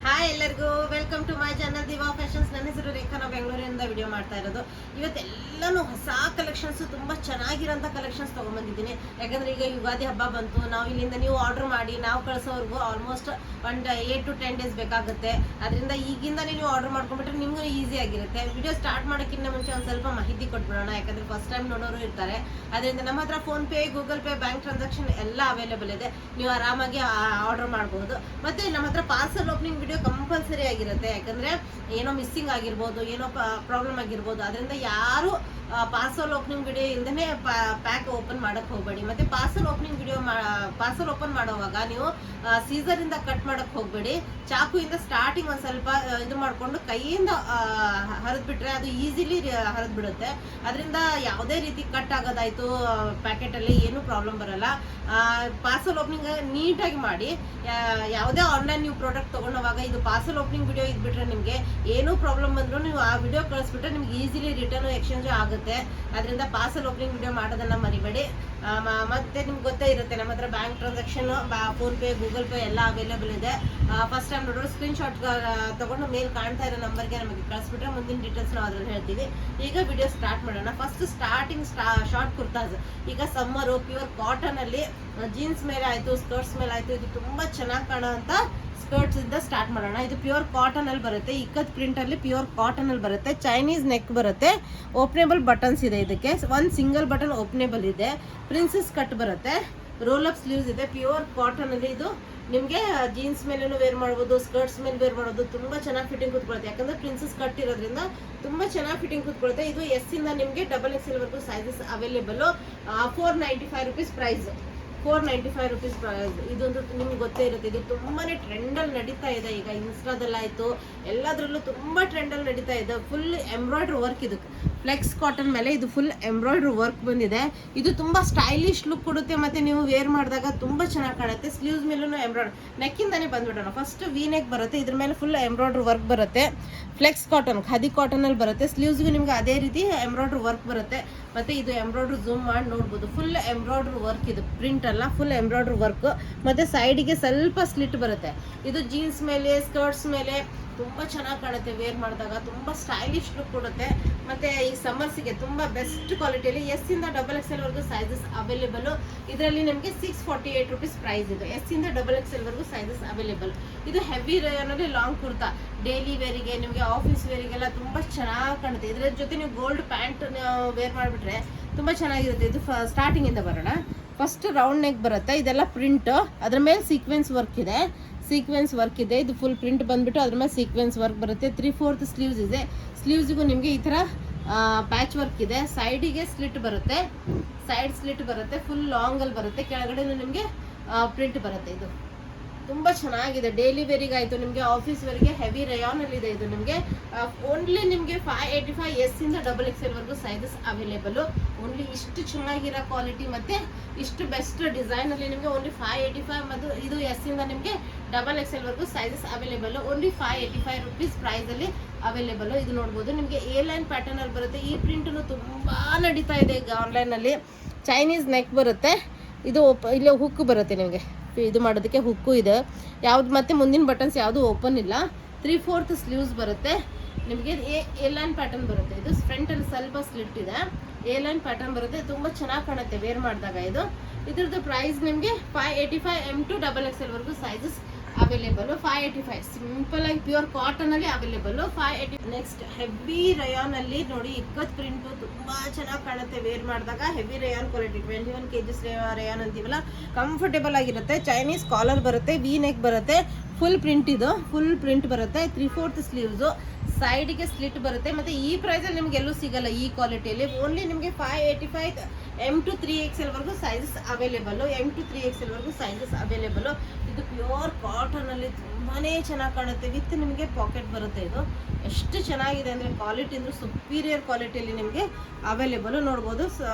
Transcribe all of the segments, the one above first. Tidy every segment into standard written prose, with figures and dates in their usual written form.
Hi ಎಲ್ಲರಿಗೂ welcome to my channel Diva Fashions. ನನ್ನ ಹೆಸರು ರೇಖಾ. ನಾವು ಬೆಂಗಳೂರಿನಿಂದ ವಿಡಿಯೋ ಮಾಡ್ತಾ ಇರೋದು. ಇವತ್ತೆಲ್ಲನೂ ಹೊಸ ಕಲೆಕ್ಷನ್ಸ್, ತುಂಬ ಚೆನ್ನಾಗಿರೋಂಥ ಕಲೆಕ್ಷನ್ಸ್ ತೊಗೊಂಡ್ಬಂದಿದ್ದೀನಿ. ಯಾಕಂದರೆ ಈಗ ಯುಗಾದಿ ಹಬ್ಬ ಬಂತು. ನಾವು ಇಲ್ಲಿಂದ ನೀವು ಆರ್ಡರ್ ಮಾಡಿ ನಾವು ಕಳಿಸೋವರೆಗೂ ಆಲ್ಮೋಸ್ಟ್ ಒಂದು 8 to 10 days ಬೇಕಾಗುತ್ತೆ. ಅದರಿಂದ ಈಗಿಂದನೇ ನೀವು ಆರ್ಡರ್ ಮಾಡ್ಕೊಂಡ್ಬಿಟ್ರೆ ನಿಮಗೂ ಈಸಿ ಆಗಿರುತ್ತೆ. ವಿಡಿಯೋ ಸ್ಟಾರ್ಟ್ ಮಾಡೋಕ್ಕಿಂತ ಮುಂಚೆ ಒಂದು ಸ್ವಲ್ಪ ಮಾಹಿತಿ ಕೊಟ್ಬಿಡೋಣ. ಯಾಕಂದರೆ ಫಸ್ಟ್ ಟೈಮ್ ನೋಡೋರು ಇರ್ತಾರೆ. ಅದರಿಂದ ನಮ್ಮ ಹತ್ರ PhonePe, Google pay, bank transaction ಎಲ್ಲ ಅವೈಲೇಬಲ್ ಇದೆ. ನೀವು ಆರಾಮಾಗಿ ಆರ್ಡರ್ ಮಾಡ್ಬೋದು. ಮತ್ತು ನಮ್ಮ ಹತ್ರ ಪಾರ್ಸಲ್ ಓಪನಿಂಗ್ ವಿಡಿಯೋ ಕಂಪಲ್ಸರಿ ಆಗಿರುತ್ತೆ. ಯಾಕಂದರೆ ಏನೋ ಮಿಸ್ಸಿಂಗ್ ಆಗಿರ್ಬೋದು, ಏನೋ ಪ್ರಾಬ್ಲಮ್ ಆಗಿರ್ಬೋದು. ಅದರಿಂದ ಯಾರು ಪಾರ್ಸಲ್ ಓಪನಿಂಗ್ ವಿಡಿಯೋ ಇಲ್ಲದೇ ಪ್ಯಾಕ್ ಓಪನ್ ಮಾಡೋಕ್ಕೆ ಹೋಗಬೇಡಿ. ಮತ್ತು ಪಾರ್ಸಲ್ ಓಪನ್ ಮಾಡೋವಾಗ ನೀವು ಸೀಸರಿಂದ ಕಟ್ ಮಾಡೋಕ್ಕೆ ಹೋಗಬೇಡಿ. ಚಾಕುಯಿಂದ ಸ್ಟಾರ್ಟಿಂಗ್ ಒಂದು ಸ್ವಲ್ಪ ಇದು ಮಾಡಿಕೊಂಡು ಕೈಯಿಂದ ಹರಿದ್ಬಿಟ್ರೆ ಅದು ಈಸಿಲಿ ಹರಿದ್ಬಿಡುತ್ತೆ. ಅದರಿಂದ ಯಾವುದೇ ರೀತಿ ಕಟ್ ಆಗೋದಾಯಿತು ಪ್ಯಾಕೆಟಲ್ಲಿ ಏನೂ ಪ್ರಾಬ್ಲಮ್ ಬರಲ್ಲ. ಪಾರ್ಸಲ್ ಓಪನಿಂಗ್ ನೀಟಾಗಿ ಮಾಡಿ. ಯಾವುದೇ ಆನ್ಲೈನ್ ನೀವು ಪ್ರಾಡಕ್ಟ್ ತೊಗೊಂಡೋವಾಗ ಇದು ಪಾರ್ಸಲ್ ಓಪನಿಂಗ್ ವಿಡಿಯೋ ಇದ್ಬಿಟ್ರೆ ನಿಮಗೆ ಏನೂ ಪ್ರಾಬ್ಲಮ್ ಬಂದರೂ ನೀವು ಆ ವಿಡಿಯೋ ಕಳಿಸ್ಬಿಟ್ರೆ ನಿಮ್ಗೆ ಈಸಿಲಿ ರಿಟರ್ನ್ ಎಕ್ಸ್ಚೇಂಜ್ ಆಗುತ್ತೆ. ಅದರಿಂದ ಪಾರ್ಸಲ್ ಓಪನಿಂಗ್ ವಿಡಿಯೋ ಮಾಡೋದನ್ನ ಮರಿಬೇಡಿ. ಮತ್ತೆ ನಿಮ್ಗೆ ಗೊತ್ತೇ ಇರುತ್ತೆ ನಮ್ಮ ಹತ್ರ bank transaction, PhonePe, Google pay ಎಲ್ಲ ಅವೈಲೇಬಲ್ ಇದೆ. ಫಸ್ಟ್ ಟೈಮ್ ನೋಡೋರು ಸ್ಕ್ರೀನ್ಶಾಟ್ ತಗೊಂಡು ಮೇಲ್ ಕಾಣ್ತಾ ಇರೋ ನಂಬರ್ಗೆ ನಮಗೆ ಕಳಿಸ್ಬಿಟ್ರೆ ಮುಂದಿನ ಡೀಟೇಲ್ಸ್ ನಾವು ಅದ್ರಲ್ಲಿ ಹೇಳ್ತೀವಿ. ಈಗ ವಿಡಿಯೋ ಸ್ಟಾರ್ಟ್ ಮಾಡೋಣ. First starting short kurtas. ಈಗ ಸಮ್ಮರು ಪ್ಯೂರ್ ಕಾಟನ್ ಅಲ್ಲಿ ಜೀನ್ಸ್ ಮೇಲೆ ಆಯ್ತು, ಸ್ಕರ್ಟ್ಸ್ ಮೇಲೆ ಆಯ್ತು, ಇದು ತುಂಬಾ ಚೆನ್ನಾಗಿ ಕಾಣೋ ಅಂತ ಸ್ಕರ್ಟ್ಸ್ ಇಂದ ಸ್ಟಾರ್ಟ್ ಮಾಡೋಣ. ಇದು ಪ್ಯೂರ್ ಕಾಟನ್ ಅಲ್ಲಿ ಬರುತ್ತೆ. ಇಕ್ಕತ್ ಪ್ರಿಂಟ್ ಅಲ್ಲಿ ಪ್ಯೂರ್ ಕಾಟನ್ ಅಲ್ಲಿ ಬರುತ್ತೆ. ಚೈನೀಸ್ ನೆಕ್ ಬರುತ್ತೆ. ಓಪನೇಬಲ್ ಬಟನ್ಸ್ ಇದೆ. ಇದಕ್ಕೆ ಒಂದು ಸಿಂಗಲ್ ಬಟನ್ ಓಪನೇಬಲ್ ಇದೆ. ಪ್ರಿನ್ಸಸ್ ಕಟ್ ಬರುತ್ತೆ. ರೋಲ್ ಅಪ್ ಸ್ಲೀವ್ಸ್ ಇದೆ. ಪ್ಯೂರ್ ಕಾಟನ್ ಅಲ್ಲಿ ಇದು ನಿಮಗೆ ಜೀನ್ಸ್ ಮೇಲೂ ವೇರ್ ಮಾಡ್ಬೋದು, ಸ್ಕರ್ಟ್ಸ್ ಮೇಲೆ ವೇರ್ ಮಾಡೋದು. ತುಂಬ ಚೆನ್ನಾಗಿ ಫಿಟ್ಟಿಂಗ್ ಕೂತ್ಕೊಳ್ಳುತ್ತೆ. ಯಾಕಂದ್ರೆ ಪ್ರಿನ್ಸಸ್ ಕಟ್ ಇರೋದ್ರಿಂದ ತುಂಬ ಚೆನ್ನಾಗಿ ಫಿಟ್ಟಿಂಗ್ ಕೂತ್ಕೊಳ್ಳುತ್ತೆ. ಇದು ಎಸ್ ಇಂದ ನಿಮಗೆ XXL ವರೆಗೂ sizes available. 495 rupees price. 495 rupees price. ಇದೊಂದು ನಿಮ್ಗೆ ಗೊತ್ತೇ ಇರುತ್ತೆ. ಇದು ತುಂಬಾನೇ ಟ್ರೆಂಡಲ್ಲಿ ನಡೀತಾ ಇದೆ. ಈಗ ಇನ್ಸ್ಟಾದಲ್ಲಾಯಿತು ಎಲ್ಲದರಲ್ಲೂ ತುಂಬ ಟ್ರೆಂಡಲ್ಲಿ ನಡೀತಾ ಇದೆ. Full embroidery work. ಇದು ಫ್ಲೆಕ್ಸ್ ಕಾಟನ್ ಮೇಲೆ ಇದು ಫುಲ್ ಎಂಬ್ರಾಯ್ಡ್ರಿ ವರ್ಕ್ ಬಂದಿದೆ. ಇದು ತುಂಬ ಸ್ಟೈಲಿಶ್ ಲುಕ್ ಕೊಡುತ್ತೆ. ಮತ್ತು ನೀವು ವೇರ್ ಮಾಡಿದಾಗ ತುಂಬ ಚೆನ್ನಾಗಿ ಕಾಣುತ್ತೆ. ಸ್ಲೀವ್ಸ್ ಮೇಲೂ ಎಂಬ್ರಾಯ್ಡ್ರಿ. ನೆಕ್ಕಿಂದಾನೇ ಬಂದ್ಬಿಡೋಣ. ಫಸ್ಟ್ ವಿ ನೆಕ್ ಬರುತ್ತೆ. ಇದ್ರ ಮೇಲೆ ಫುಲ್ ಎಂಬ್ರಾಯ್ಡ್ರಿ ವರ್ಕ್ ಬರುತ್ತೆ. ಫ್ಲೆಕ್ಸ್ ಕಾಟನ್, ಖಾದಿ ಕಾಟನಲ್ಲಿ ಬರುತ್ತೆ. ಸ್ಲೀವ್ಸ್ಗೂ ನಿಮ್ಗೆ ಅದೇ ರೀತಿ ಎಂಬ್ರಾಯ್ಡ್ರಿ ವರ್ಕ್ ಬರುತ್ತೆ. ಮತ್ತು ಇದು ಎಂಬ್ರಾಯ್ಡ್ರಿ ಝೂಮ್ ಮಾಡಿ ನೋಡ್ಬೋದು. Full embroidery work. ಇದು ಪ್ರಿಂಟ್ ಅಲ್ಲ, ಫುಲ್ ಎಂಬ್ರಾಯ್ಡ್ರಿ ವರ್ಕ್. ಮತ್ತು ಸೈಡಿಗೆ ಸ್ವಲ್ಪ ಸ್ಲಿಟ್ ಬರುತ್ತೆ. ಇದು ಜೀನ್ಸ್ ಮೇಲೆ, ಸ್ಕರ್ಟ್ಸ್ ಮೇಲೆ ತುಂಬ ಚೆನ್ನಾಗಿ ಕಾಣುತ್ತೆ. ವೇರ್ ಮಾಡಿದಾಗ ತುಂಬ ಸ್ಟೈಲಿಶ್ ಲುಕ್ ಕೊಡುತ್ತೆ. ಮತ್ತು ಈ ಸಮ್ಮರ್ಸಿಗೆ ತುಂಬ ಬೆಸ್ಟ್ ಕ್ವಾಲಿಟಿಯಲ್ಲಿ ಎಸ್ ಇಂದ XXL ವರೆಗೂ ಸೈಜಸ್ ಅವೈಲೇಬಲ್. ಇದರಲ್ಲಿ ನಿಮಗೆ 648 rupees ಪ್ರೈಸ್. ಇದು ಎಸ್ ಇಂದ XXL ವರೆಗೂ ಸೈಜಸ್ ಅವೈಲೇಬಲ್. ಇದು ಹೆವಿ ರೇಯನಲ್ಲಿ ಲಾಂಗ್ ಕುರ್ತಾ ಡೈಲಿ ವೇರಿಗೆ, ನಿಮಗೆ ಆಫೀಸ್ ವೇರಿಗೆಲ್ಲ ತುಂಬ ಚೆನ್ನಾಗಿ ಕಾಣುತ್ತೆ. ಇದರ ಜೊತೆ ನೀವು ಗೋಲ್ಡ್ ಪ್ಯಾಂಟ್ ವೇರ್ ಮಾಡಿಬಿಟ್ರೆ ತುಂಬ ಚೆನ್ನಾಗಿರುತ್ತೆ. ಇದು ಸ್ಟಾರ್ಟಿಂಗಿಂದ ಬರೋಣ. ಫಸ್ಟ್ ರೌಂಡ್ ನೆಕ್ ಬರುತ್ತೆ. ಇದೆಲ್ಲ ಪ್ರಿಂಟ್. ಅದ್ರ ಮೇಲೆ ಸೀಕ್ವೆನ್ಸ್ ವರ್ಕ್ ಇದೆ. ಇದು ಫುಲ್ ಪ್ರಿಂಟ್ ಬಂದ್ಬಿಟ್ಟು ಅದ್ರ ಮೇಲೆ ಸೀಕ್ವೆನ್ಸ್ ವರ್ಕ್ ಬರುತ್ತೆ. 3/4 ಸ್ಲೀವ್ಸ್ ಇದೆ. ಸ್ಲೀವ್ಸ್ಗೂ ನಿಮಗೆ ಈ ಥರ ಪ್ಯಾಚ್ ವರ್ಕ್ ಇದೆ. ಸೈಡಿಗೆ ಸ್ಲಿಟ್ ಬರುತ್ತೆ. ಸೈಡ್ ಸ್ಲಿಟ್ ಬರುತ್ತೆ. ಫುಲ್ ಲಾಂಗಲ್ಲಿ ಬರುತ್ತೆ. ಕೆಳಗಡೆ ನಿಮಗೆ ಪ್ರಿಂಟ್ ಬರುತ್ತೆ. ಇದು ತುಂಬ ಚೆನ್ನಾಗಿದೆ. ಡೈಲಿ ವೇರಿಗೆ ಆಯಿತು, ನಿಮಗೆ ಆಫೀಸ್ ವೇರಿಗೆ ಹೆವಿ ರಯಾನಲ್ಲಿ ಇದೆ. ಇದು ನಿಮಗೆ ಓನ್ಲಿ ನಿಮಗೆ 585 ಎಸ್ ಇಂದ XXL ವರೆಗೂ ಸೈಜಸ್ ಅವೈಲೇಬಲ್. ಓನ್ಲಿ ಇಷ್ಟು ಚೆನ್ನಾಗಿರೋ ಕ್ವಾಲಿಟಿ ಮತ್ತು ಇಷ್ಟು ಬೆಸ್ಟ್ ಡಿಸೈನಲ್ಲಿ ನಿಮಗೆ ಓನ್ಲಿ 585 ಮತ್ತು ಇದು ಎಸ್ ಇಂದ ನಿಮಗೆ XXL ವರೆಗೂ ಸೈಜಸ್ ಅವೈಲೇಬಲ್. ಓನ್ಲಿ 585 rupees ಪ್ರೈಸಲ್ಲಿ ಅವೈಲೇಬಲ್. ಇದು ನೋಡ್ಬೋದು. ನಿಮಗೆ ಎ ಲೈನ್ ಪ್ಯಾಟರ್ನಲ್ಲಿ ಬರುತ್ತೆ. ಈ ಪ್ರಿಂಟನ್ನು ತುಂಬ ನಡೀತಾ ಇದೆ ಈಗ ಆನ್ಲೈನಲ್ಲಿ. ಚೈನೀಸ್ ನೆಕ್ ಬರುತ್ತೆ. ಇದು ಇಲ್ಲಿ ಹುಕ್ ಬರುತ್ತೆ. ನಿಮಗೆ ಇದು ಮಾಡೋದಕ್ಕೆ ಹುಕ್ಕು ಇದೆ. ಯಾವ್ದು ಮತ್ತು ಮುಂದಿನ ಬಟನ್ಸ್ ಯಾವುದು ಓಪನ್ ಇಲ್ಲ. 3/4 ಸ್ಲೀವ್ಸ್ ಬರುತ್ತೆ. ನಿಮಗೆ ಎ ಲೈನ್ ಪ್ಯಾಟರ್ನ್ ಬರುತ್ತೆ. ಇದು ಫ್ರಂಟಲ್ಲಿ ಸ್ವಲ್ಪ ಸ್ಲಿಟ್ ಇದೆ. ಎ ಲೈನ್ ಪ್ಯಾಟರ್ನ್ ಬರುತ್ತೆ. ತುಂಬ ಚೆನ್ನಾಗಿ ಕಾಣುತ್ತೆ ವೇರ್ ಮಾಡಿದಾಗ. ಇದ್ರದ್ದು ಪ್ರೈಸ್ ನಿಮಗೆ 585 M to XXL ವರೆಗೂ ಸೈಜಸ್ ಅವೈಲೇಬಲ್. 585 ಸಿಂಪಲ್ ಆಗಿ ಪ್ಯೂರ್ ಕಾಟನ್ ಅಲ್ಲಿ ಅವೈಲೇಬಲ್. 580. ನೆಕ್ಸ್ಟ್ ಹೆವಿ ರಯಾನ್ ಅಲ್ಲಿ ನೋಡಿ. ಇಕ್ಕತ್ ಪ್ರಿಂಟು ತುಂಬಾ ಚೆನ್ನಾಗಿ ಕಾಣುತ್ತೆ ವೇರ್ ಮಾಡಿದಾಗ. Heavy Riyan quality 21 kgs Riyan ಅಂತೀವಲ್ಲ, ಕಂಫರ್ಟೇಬಲ್ ಆಗಿರುತ್ತೆ. ಚೈನೀಸ್ ಕಾಲರ್ ಬರುತ್ತೆ. ವಿ ನೆಕ್ ಬರುತ್ತೆ. Full print. ಇದು ಫುಲ್ ಪ್ರಿಂಟ್ ಬರುತ್ತೆ. 3/4 ಸ್ಲೀವ್ಸು. ಸೈಡಿಗೆ ಸ್ಲಿಟ್ ಬರುತ್ತೆ. ಮತ್ತು ಈ ಪ್ರೈಸಲ್ಲಿ ನಿಮ್ಗೆ ಎಲ್ಲೂ ಸಿಗಲ್ಲ ಈ ಕ್ವಾಲಿಟಿಯಲ್ಲಿ. ಓನ್ಲಿ ನಿಮಗೆ 585 M to 3XL ವರೆಗೂ sizes available. M to 3XL ವರೆಗೂ ಸೈಜಸ್ ಅವೈಲೇಬಲ್. ಇದು ಪ್ಯೂರ್ ಕಾಟನಲ್ಲಿ ತುಂಬಾ ಚೆನ್ನಾಗಿ ಕಾಣುತ್ತೆ. ವಿತ್ ನಿಮಗೆ ಪಾಕೆಟ್ ಬರುತ್ತೆ. ಇದು ಎಷ್ಟು ಚೆನ್ನಾಗಿದೆ ಅಂದರೆ ಕ್ವಾಲಿಟಿ ಅಂದರೆ ಸುಪೀರಿಯರ್ ಕ್ವಾಲಿಟಿಯಲ್ಲಿ ನಿಮಗೆ ಅವೈಲೇಬಲ್. ನೋಡ್ಬೋದು.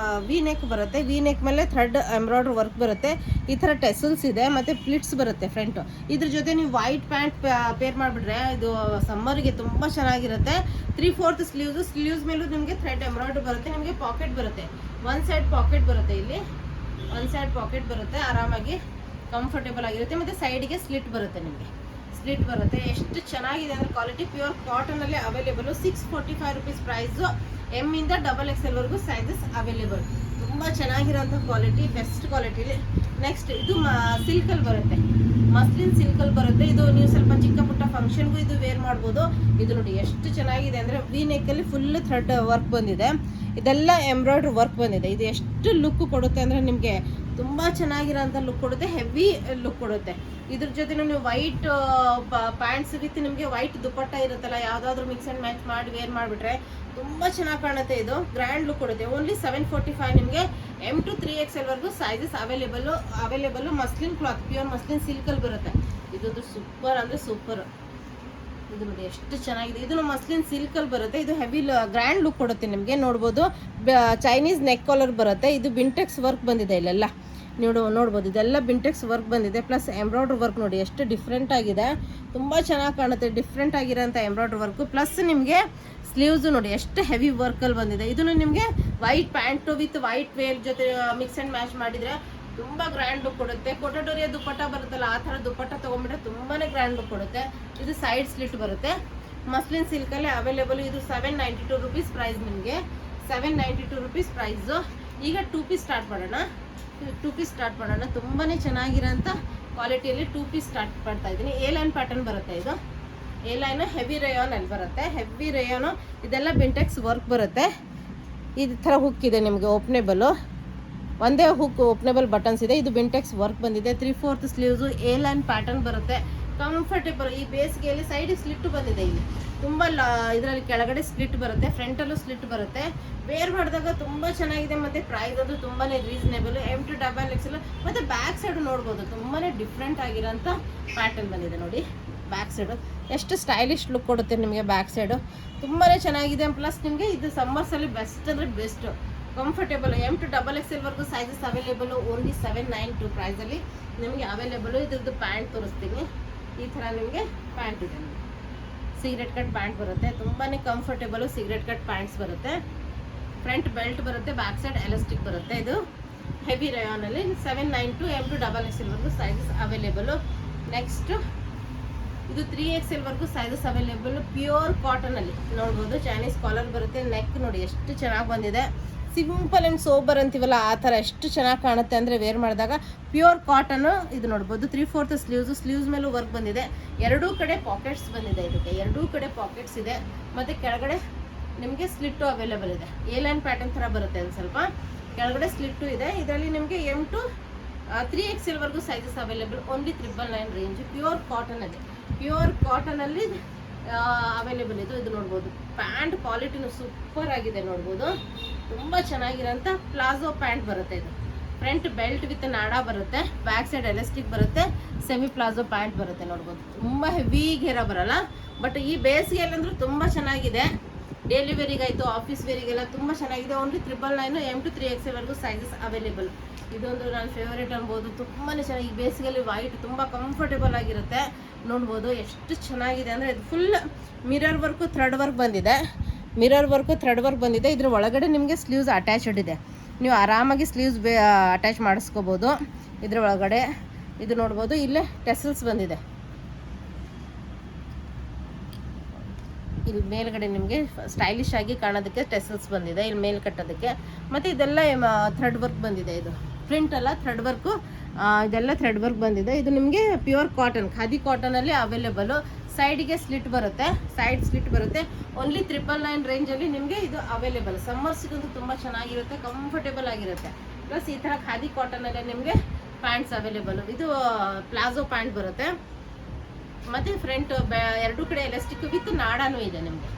ವಿ ನೆಕ್ ಬರುತ್ತೆ. ವಿ ನೆಕ್ ಮೇಲೆ ಥ್ರೆಡ್ ಎಂಬ್ರಾಯ್ಡ್ರಿ ವರ್ಕ್ ಬರುತ್ತೆ. ಈ ಥರ ಟೆಸಲ್ಸ್ ಇದೆ ಮತ್ತು ಪ್ಲಿಟ್ಸ್ ಬರುತ್ತೆ ಫ್ರಂಟು. ಇದ್ರ ಜೊತೆ ನೀವು ವೈಟ್ ಪ್ಯಾಂಟ್ ಪೇರ್ ಮಾಡಿಬಿಟ್ರೆ ಇದು ಸಮ್ಮರ್ಗೆ ತುಂಬ ಚೆನ್ನಾಗಿರುತ್ತೆ. 3/4 ಸ್ಲೀವ್ಸ್ ಮೇಲೂ ನಿಮಗೆ ಥ್ರೆಡ್ ಎಂಬ್ರಾಯ್ಡ್ರಿ ಬರುತ್ತೆ. ನಿಮಗೆ ಪಾಕೆಟ್ ಬರುತ್ತೆ. ಒನ್ ಸೈಡ್ ಪಾಕೆಟ್ ಬರುತ್ತೆ. ಇಲ್ಲಿ ಒಂದು ಸೈಡ್ ಪಾಕೆಟ್ ಬರುತ್ತೆ. ಆರಾಮಾಗಿ ಕಂಫರ್ಟೇಬಲ್ ಆಗಿರುತ್ತೆ. ಮತ್ತು ಸೈಡಿಗೆ ಸ್ಲಿಟ್ ಬರುತ್ತೆ. ನಿಮಗೆ ಸ್ಲಿಟ್ ಬರುತ್ತೆ. ಎಷ್ಟು ಚೆನ್ನಾಗಿದೆ ಅಂದರೆ ಕ್ವಾಲಿಟಿ ಪ್ಯೂರ್ ಕಾಟನಲ್ಲಿ ಅವೈಲೇಬಲು. 645 rupees price. ಎಮ್ ಇಂದ XXL ವರೆಗೂ ಸೈಜಸ್ ಅವೈಲೇಬಲ್. ತುಂಬ ಚೆನ್ನಾಗಿರೋಂಥ ಕ್ವಾಲಿಟಿ, ಬೆಸ್ಟ್ ಕ್ವಾಲಿಟಿಲಿ. ನೆಕ್ಸ್ಟ್ ಇದು ಸಿಲ್ಕಲ್ಲಿ ಬರುತ್ತೆ, ಮಸ್ಲಿನ್ ಸಿಲ್ಕಲ್ಲಿ ಬರುತ್ತೆ. ಇದು ನೀವು ಸ್ವಲ್ಪ ಚಿಕ್ಕ ಪುಟ್ಟ ಫಂಕ್ಷನ್ಗೂ ಇದು ವೇರ್ ಮಾಡ್ಬೋದು. ಇದು ನೋಡಿ ಎಷ್ಟು ಚೆನ್ನಾಗಿದೆ ಅಂದರೆ ವಿ ನೆಕ್ಕಲ್ಲಿ ಫುಲ್ ಥ್ರೆಡ್ ವರ್ಕ್ ಬಂದಿದೆ, ಇದೆಲ್ಲ ಎಂಬ್ರಾಯ್ಡ್ರಿ ವರ್ಕ್ ಬಂದಿದೆ. ಇದು ಎಷ್ಟು ಲುಕ್ ಕೊಡುತ್ತೆ ಅಂದರೆ ನಿಮಗೆ ತುಂಬ ಚೆನ್ನಾಗಿರೋಂಥ ಲುಕ್ ಕೊಡುತ್ತೆ, ಹೆವಿ ಲುಕ್ ಕೊಡುತ್ತೆ. ಇದ್ರ ಜೊತೆ ನೀವು ವೈಟ್ ಪ್ಯಾಂಟ್ಸ್ ವಿತ್ ನಿಮಗೆ ವೈಟ್ ದುಪ್ಪಟ್ಟ ಇರುತ್ತಲ್ಲ, ಯಾವುದಾದ್ರೂ ಮಿಕ್ಸ್ ಆ್ಯಂಡ್ ಮ್ಯಾಚ್ ಮಾಡಿ ವೇರ್ ಮಾಡಿಬಿಟ್ರೆ ತುಂಬ ಚೆನ್ನಾಗಿ ಕಾಣುತ್ತೆ. ಇದು ಗ್ರ್ಯಾಂಡ್ ಲುಕ್ ಕೊಡುತ್ತೆ. ಓನ್ಲಿ 745 ನಿಮಗೆ M to 3XL ವರೆಗೂ sizes available. Muslin cloth, pure muslin ಸಿಲ್ಕಲ್ಲಿ ಬರುತ್ತೆ. ಇದೊಂದು ಸೂಪರ್ ಅಂದರೆ ಸೂಪರ್. ಇದು ನೋಡಿ ಎಷ್ಟು ಚೆನ್ನಾಗಿದೆ. ಇದು ಮಸ್ಲಿನ್ ಸಿಲ್ಕಲ್ಲಿ ಬರುತ್ತೆ. ಇದು ಹೆವಿ ಗ್ರ್ಯಾಂಡ್ ಲುಕ್ ಕೊಡುತ್ತೆ ನಿಮಗೆ. ನೋಡ್ಬೋದು ಚೈನೀಸ್ ನೆಕ್ ಕಾಲರ್ ಬರುತ್ತೆ. ಇದು ಬಿಂಟೆಕ್ಸ್ ವರ್ಕ್ ಬಂದಿದೆ ಇಲ್ಲೆಲ್ಲ ನೋಡ್ಬೋದು. ಇದೆಲ್ಲ ಬಿಂಟೆಕ್ಸ್ ವರ್ಕ್ ಬಂದಿದೆ, ಪ್ಲಸ್ ಎಂಬ್ರಾಯ್ಡ್ರಿ ವರ್ಕ್ ನೋಡಿ ಎಷ್ಟು ಡಿಫ್ರೆಂಟ್ ಆಗಿದೆ, ತುಂಬ ಚೆನ್ನಾಗಿ ಕಾಣುತ್ತೆ. ಡಿಫ್ರೆಂಟ್ ಆಗಿರೋಂಥ ಎಂಬ್ರಾಯ್ಡ್ರಿ ವರ್ಕು, ಪ್ಲಸ್ ನಿಮಗೆ ಸ್ಲೀವ್ಸು ನೋಡಿ ಎಷ್ಟು ಹೆವಿ ವರ್ಕಲ್ಲಿ ಬಂದಿದೆ. ಇದನ್ನು ನಿಮಗೆ white pant with white veil ಜೊತೆ ಮಿಕ್ಸ್ ಆ್ಯಂಡ್ ಮ್ಯಾಚ್ ಮಾಡಿದರೆ ತುಂಬ ಗ್ರ್ಯಾಂಡ್ ಲುಕ್ ಕೊಡುತ್ತೆ. ಕೊಟೋಟೋರಿಯ ದುಪ್ಪಟ್ಟ ಬರುತ್ತಲ್ಲ, ಆ ಥರ ದುಪ್ಪಟ್ಟ ತೊಗೊಂಡ್ಬಿಟ್ರೆ ತುಂಬಾ ಗ್ರ್ಯಾಂಡ್ ಲುಕ್ ಕೊಡುತ್ತೆ. ಇದು ಸೈಡ್ ಸ್ಲಿಟ್ ಬರುತ್ತೆ, ಮಸ್ಲಿನ್ ಸಿಲ್ಕಲ್ಲೇ ಅವೈಲೇಬಲ್. ಇದು 792 ರುಪೀಸ್ ಪ್ರೈಸ್. ನಿಮಗೆ 792 ರುಪೀಸ್ ಪ್ರೈಸು. ಈಗ 2 ಪೀಸ್ ಸ್ಟಾರ್ಟ್ ಮಾಡೋಣ. ತುಂಬಾ ಚೆನ್ನಾಗಿರೋಂಥ ಕ್ವಾಲಿಟಿಯಲ್ಲಿ 2 ಪೀಸ್ ಸ್ಟಾರ್ಟ್ ಮಾಡ್ತಾ ಇದ್ದೀನಿ. ಎ ಲೈನ್ ಪ್ಯಾಟರ್ನ್ ಬರುತ್ತೆ. ಇದು ಎ ಲೈನು ಹೆವಿ ರೇಯಾನ್ ಅಲ್ಲಿ ಬರುತ್ತೆ. ಹೆವಿ ರೇಯಾನು, ಇದೆಲ್ಲ ಬಿಂಟೆಕ್ಸ್ ವರ್ಕ್ ಬರುತ್ತೆ. ಈ ಥರ ಹುಕ್ ಇದೆ ನಿಮಗೆ, ಓಪನೇಬಲು, ಒಂದೇ ಹುಕ್ ಓಪನೇಬಲ್ ಬಟನ್ಸ್ ಇದೆ. ಇದು ಬಿಂಟೆಕ್ಸ್ ವರ್ಕ್ ಬಂದಿದೆ. 3/4 ಸ್ಲೀವ್ಸು, ಎ ಲೈನ್ ಪ್ಯಾಟರ್ನ್ ಬರುತ್ತೆ. ಕಂಫರ್ಟೇಬಲ್. ಈ ಬೇಸಿಗೆಯಲ್ಲಿ ಸೈಡ್ ಸ್ಲಿಟ್ ಬಂದಿದೆ. ಇಲ್ಲಿ ತುಂಬ ಇದರಲ್ಲಿ ಕೆಳಗಡೆ ಸ್ಲಿಟ್ ಬರುತ್ತೆ, ಫ್ರಂಟಲ್ಲೂ ಸ್ಲಿಟ್ ಬರುತ್ತೆ. ವೇರ್ ಮಾಡಿದಾಗ ತುಂಬ ಚೆನ್ನಾಗಿದೆ, ಮತ್ತು ಪ್ರೈಸ್ ಅದು ತುಂಬಾ ರೀಸನೇಬಲ್. M to XXL. ಮತ್ತು ಬ್ಯಾಕ್ ಸೈಡು ನೋಡ್ಬೋದು, ತುಂಬಾ ಡಿಫ್ರೆಂಟ್ ಆಗಿರೋಂಥ ಪ್ಯಾಟರ್ನ್ ಬಂದಿದೆ ನೋಡಿ. ಬ್ಯಾಕ್ ಸೈಡು ಎಷ್ಟು ಸ್ಟೈಲಿಶ್ ಲುಕ್ ಕೊಡುತ್ತೆ ನಿಮಗೆ. ಬ್ಯಾಕ್ ಸೈಡು ತುಂಬಾ ಚೆನ್ನಾಗಿದೆ. ಪ್ಲಸ್ ನಿಮಗೆ ಇದು ಸಮ್ಮರ್ಸಲ್ಲಿ ಬೆಸ್ಟ್ ಅಂದರೆ best, comfortable. M to XXL ವರೆಗೂ ಸೈಜಸ್ ಅವೈಲೇಬಲು. ಓನ್ಲಿ 792 ಪ್ರೈಸಲ್ಲಿ ನಿಮಗೆ ಅವೈಲೇಬಲು. ಇದ್ರದ್ದು ಪ್ಯಾಂಟ್ ತೋರಿಸ್ತೀನಿ. ಈ ಥರ ನಿಮಗೆ ಪ್ಯಾಂಟ್ ಇದೆ, ಸಿಗರೆಟ್ ಕಟ್ ಪ್ಯಾಂಟ್ ಬರುತ್ತೆ. ತುಂಬಾ ಕಂಫರ್ಟೇಬಲು ಸಿಗರೆಟ್ ಕಟ್ ಪ್ಯಾಂಟ್ಸ್ ಬರುತ್ತೆ. ಫ್ರಂಟ್ ಬೆಲ್ಟ್ ಬರುತ್ತೆ, ಬ್ಯಾಕ್ ಸೈಡ್ ಎಲಾಸ್ಟಿಕ್ ಬರುತ್ತೆ. ಇದು ಹೆವಿ ರೇಯಾನಲ್ಲಿ 792 M to XXL ವರೆಗೂ ಸೈಜಸ್ ಅವೈಲೇಬಲು. ನೆಕ್ಸ್ಟು ಇದು 3XL ವರೆಗೂ ಸೈಜಸ್ ಅವೈಲೇಬಲ್. ಪ್ಯೂರ್ ಕಾಟನಲ್ಲಿ ನೋಡ್ಬೋದು, ಚೈನೀಸ್ ಕಾಲರ್ ಬರುತ್ತೆ. ನೆಕ್ ನೋಡಿ ಎಷ್ಟು ಚೆನ್ನಾಗಿ ಬಂದಿದೆ. ಸಿಂಪಲ್ ಆ್ಯಂಡ್ ಸೋಬರ್ ಅಂತೀವಲ್ಲ, ಆ ಥರ ಎಷ್ಟು ಚೆನ್ನಾಗಿ ಕಾಣುತ್ತೆ ಅಂದರೆ ವೇರ್ ಮಾಡಿದಾಗ. Pure cotton. ಇದು ನೋಡ್ಬೋದು 3/4 ಸ್ಲೀವ್ಸ್ ಮೇಲೂ ವರ್ಕ್ ಬಂದಿದೆ. ಎರಡೂ ಕಡೆ ಪಾಕೆಟ್ಸ್ ಬಂದಿದೆ. ಇದಕ್ಕೆ ಎರಡೂ ಕಡೆ ಪಾಕೆಟ್ಸ್ ಇದೆ, ಮತ್ತು ಕೆಳಗಡೆ ನಿಮಗೆ ಸ್ಲಿಟ್ಟು ಅವೈಲೇಬಲ್ ಇದೆ. ಎ ಲೈನ್ ಪ್ಯಾಟರ್ನ್ ಥರ ಬರುತ್ತೆ. ಒಂದು ಸ್ವಲ್ಪ ಕೆಳಗಡೆ ಸ್ಲಿಟ್ಟು ಇದೆ. ಇದರಲ್ಲಿ ನಿಮಗೆ M to 3XL ವರೆಗೂ sizes available. Only 999 range. Pure ಕಾಟನಲ್ಲಿ ಅವೈಲೇಬಲ್ ಇದು ನೋಡ್ಬೋದು. ಪ್ಯಾಂಟ್ ಕ್ವಾಲಿಟಿನೂ ಸೂಪರ್ ಆಗಿದೆ ನೋಡ್ಬೋದು. ತುಂಬ ಚೆನ್ನಾಗಿರೋಂಥ ಪ್ಲಾಜೋ ಪ್ಯಾಂಟ್ ಬರುತ್ತೆ. ಇದು ಫ್ರಂಟ್ ಬೆಲ್ಟ್ ವಿತ್ ನಾಡಾ ಬರುತ್ತೆ, ಬ್ಯಾಕ್ ಸೈಡ್ ಎಲಾಸ್ಟಿಕ್ ಬರುತ್ತೆ, ಸೆಮಿ ಪ್ಲಾಜೋ ಪ್ಯಾಂಟ್ ಬರುತ್ತೆ ನೋಡ್ಬೋದು. ತುಂಬ ಹೆವಿ ಘೇರ ಬರಲ್ಲ, ಬಟ್ ಈ ಬೇಸಿಗೆಯಲ್ಲಿ ಅಂದರೂ ತುಂಬ ಚೆನ್ನಾಗಿದೆ. ಡೈಲಿ ವೇರಿಗಾಯಿತು, ಆಫೀಸ್ ವೇರಿಗೆಲ್ಲ ತುಂಬ ಚೆನ್ನಾಗಿದೆ. ಓನ್ಲಿ 999 M to 3XL ವರೆಗೂ ಸೈಜಸ್ ಅವೈಲೇಬಲ್. ಇದೊಂದು ನನ್ನ ಫೇವರೇಟ್ ಅನ್ಬೋದು. ತುಂಬಾ ಚೆನ್ನಾಗಿ, ಈ ಬೇಸಿಗೆಯಲ್ಲಿ ವೈಟ್ ತುಂಬ ಕಂಫರ್ಟೇಬಲ್ ಆಗಿರುತ್ತೆ. ನೋಡ್ಬೋದು ಎಷ್ಟು ಚೆನ್ನಾಗಿದೆ ಅಂದರೆ. ಇದು full mirror work thread work ಬಂದಿದೆ. ಇದ್ರ ಒಳಗಡೆ ನಿಮಗೆ ಸ್ಲೀವ್ಸ್ ಅಟ್ಯಾಚ್ಡ್ ಇದೆ. ನೀವು ಆರಾಮಾಗಿ ಸ್ಲೀವ್ಸ್ ಅಟ್ಯಾಚ್ ಮಾಡಿಸ್ಕೋಬೋದು ಇದ್ರ ಒಳಗಡೆ. ಇದು ನೋಡ್ಬೋದು, ಇಲ್ಲೇ ಟೆಸಲ್ಸ್ ಬಂದಿದೆ. ಇಲ್ಲಿ ಮೇಲ್ಗಡೆ ನಿಮಗೆ ಸ್ಟೈಲಿಶ್ ಆಗಿ ಕಾಣೋದಕ್ಕೆ ಟೆಸಲ್ಸ್ ಬಂದಿದೆ ಇಲ್ಲಿ ಮೇಲ್ ಕಟ್ಟೋದಕ್ಕೆ. ಮತ್ತು ಇದೆಲ್ಲ ಥ್ರೆಡ್ ವರ್ಕ್ ಬಂದಿದೆ. ಇದು ಪ್ರಿಂಟ್ ಅಲ್ಲ, ಥ್ರೆಡ್ ವರ್ಕು. ಇದೆಲ್ಲ ಥ್ರೆಡ್ ವರ್ಕ್ ಬಂದಿದೆ. ಇದು ನಿಮಗೆ ಪ್ಯೂರ್ ಕಾಟನ್, ಖಾದಿ ಕಾಟನಲ್ಲಿ ಅವೈಲೇಬಲು. ಸೈಡಿಗೆ ಸ್ಲಿಟ್ ಬರುತ್ತೆ, ಸೈಡ್ ಸ್ಲಿಟ್ ಬರುತ್ತೆ. ಓನ್ಲಿ 999 ರೇಂಜಲ್ಲಿ ನಿಮಗೆ ಇದು ಅವೈಲೇಬಲ್. ಸಮ್ಮರ್ಸಿಗಂತೂ ತುಂಬ ಚೆನ್ನಾಗಿರುತ್ತೆ, ಕಂಫರ್ಟೇಬಲ್ ಆಗಿರುತ್ತೆ. ಪ್ಲಸ್ ಈ ಥರ ಖಾದಿ ಕಾಟನಲ್ಲೇ ನಿಮಗೆ ಪ್ಯಾಂಟ್ಸ್ ಅವೈಲೇಬಲು. ಇದು ಪ್ಲಾಜೋ ಪ್ಯಾಂಟ್ ಬರುತ್ತೆ, ಮತ್ತು ಫ್ರಂಟ್ ಎರಡೂ ಕಡೆ ಎಲಾಸ್ಟಿಕ್ ವಿತ್ ನಾಡಾನು ಇದೆ ನಿಮಗೆ.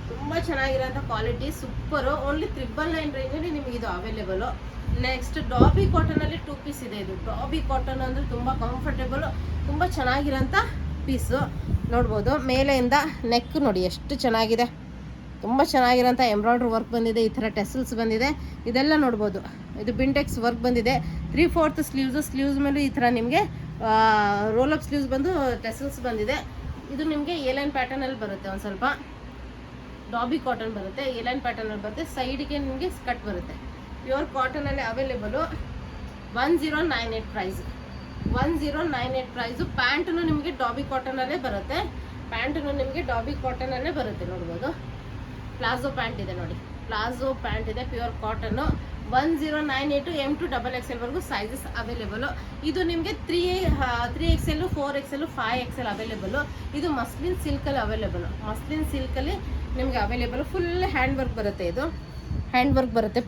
ತುಂಬ ಚೆನ್ನಾಗಿರೋಂಥ ಕ್ವಾಲಿಟಿ, ಸೂಪರು. ಓನ್ಲಿ 999 ರೇಂಜಲ್ಲಿ ನಿಮಗೆ ಇದು ಅವೈಲೇಬಲು. ನೆಕ್ಸ್ಟ್ ಡಾಬಿ ಕಾಟನಲ್ಲಿ 2 ಪೀಸ್ ಇದೆ. ಇದು ಡಾಬಿ ಕಾಟನ್ ಅಂದರೆ ತುಂಬ ಕಂಫರ್ಟೇಬಲು, ತುಂಬ ಚೆನ್ನಾಗಿರೋಂಥ ಪೀಸು. ನೋಡ್ಬೋದು ಮೇಲೆಯಿಂದ ನೆಕ್ ನೋಡಿ ಎಷ್ಟು ಚೆನ್ನಾಗಿದೆ, ತುಂಬ ಚೆನ್ನಾಗಿರೋಂಥ ಎಂಬ್ರಾಯ್ಡ್ರಿ ವರ್ಕ್ ಬಂದಿದೆ. ಈ ಥರ ಟೆಸಲ್ಸ್ ಬಂದಿದೆ. ಇದೆಲ್ಲ ನೋಡ್ಬೋದು, ಇದು ಬಿಂಟೆಕ್ಸ್ ವರ್ಕ್ ಬಂದಿದೆ. 3/4 ಸ್ಲೀವ್ಸ್ ಮೇಲೂ ಈ ಥರ ನಿಮಗೆ ರೋಲಪ್ ಸ್ಲೀವ್ಸ್ ಬಂದು ಟೆಸಲ್ಸ್ ಬಂದಿದೆ. ಇದು ನಿಮಗೆ ಎ ಲೈನ್ ಪ್ಯಾಟರ್ನಲ್ಲಿ ಬರುತ್ತೆ. ಒಂದು ಸ್ವಲ್ಪ ಡಾಬಿ ಕಾಟನ್ ಬರುತ್ತೆ, ಎ ಲೈನ್ ಪ್ಯಾಟರ್ನಲ್ಲಿ ಬರುತ್ತೆ. ಸೈಡಿಗೆ ನಿಮಗೆ ಸ್ಕರ್ಟ್ ಬರುತ್ತೆ. ಪ್ಯೂರ್ ಕಾಟನಲ್ಲಿ ಅವೈಲೇಬಲು. 1098 ಪ್ರೈಸ್. 1098 ಪ್ರೈಸು. ಪ್ಯಾಂಟನ್ನು ನಿಮಗೆ ಡಾಬಿ ಕಾಟನಲ್ಲೇ ಬರುತ್ತೆ. ಪ್ಯಾಂಟನ್ನು ನಿಮಗೆ ಡಾಬಿ ಕಾಟನಲ್ಲೇ ಬರುತ್ತೆ ನೋಡ್ಬೋದು. ಪ್ಲಾಜೋ ಪ್ಯಾಂಟ್ ಇದೆ ನೋಡಿ, ಪ್ಲಾಜೋ ಪ್ಯಾಂಟ್ ಇದೆ pure cotton. 1098 M2 XXL sizes available. ಇದು ನಿಮಗೆ 3XL 4XL 5XL ಅವೈಲೇಬಲು. ಇದು ಮಸ್ಲಿನ್ ಸಿಲ್ಕಲ್ಲಿ ಅವೈಲೇಬಲು. ಮಸ್ಲಿನ್ ಸಿಲ್ಕಲ್ಲಿ ನಿಮಗೆ ಅವೈಲೇಬಲು. ಫುಲ್ ಹ್ಯಾಂಡ್ ವರ್ಕ್ ಬರುತ್ತೆ. ಇದು ಹ್ಯಾಂಡ್ ವರ್ಕ್ ಬರುತ್ತೆ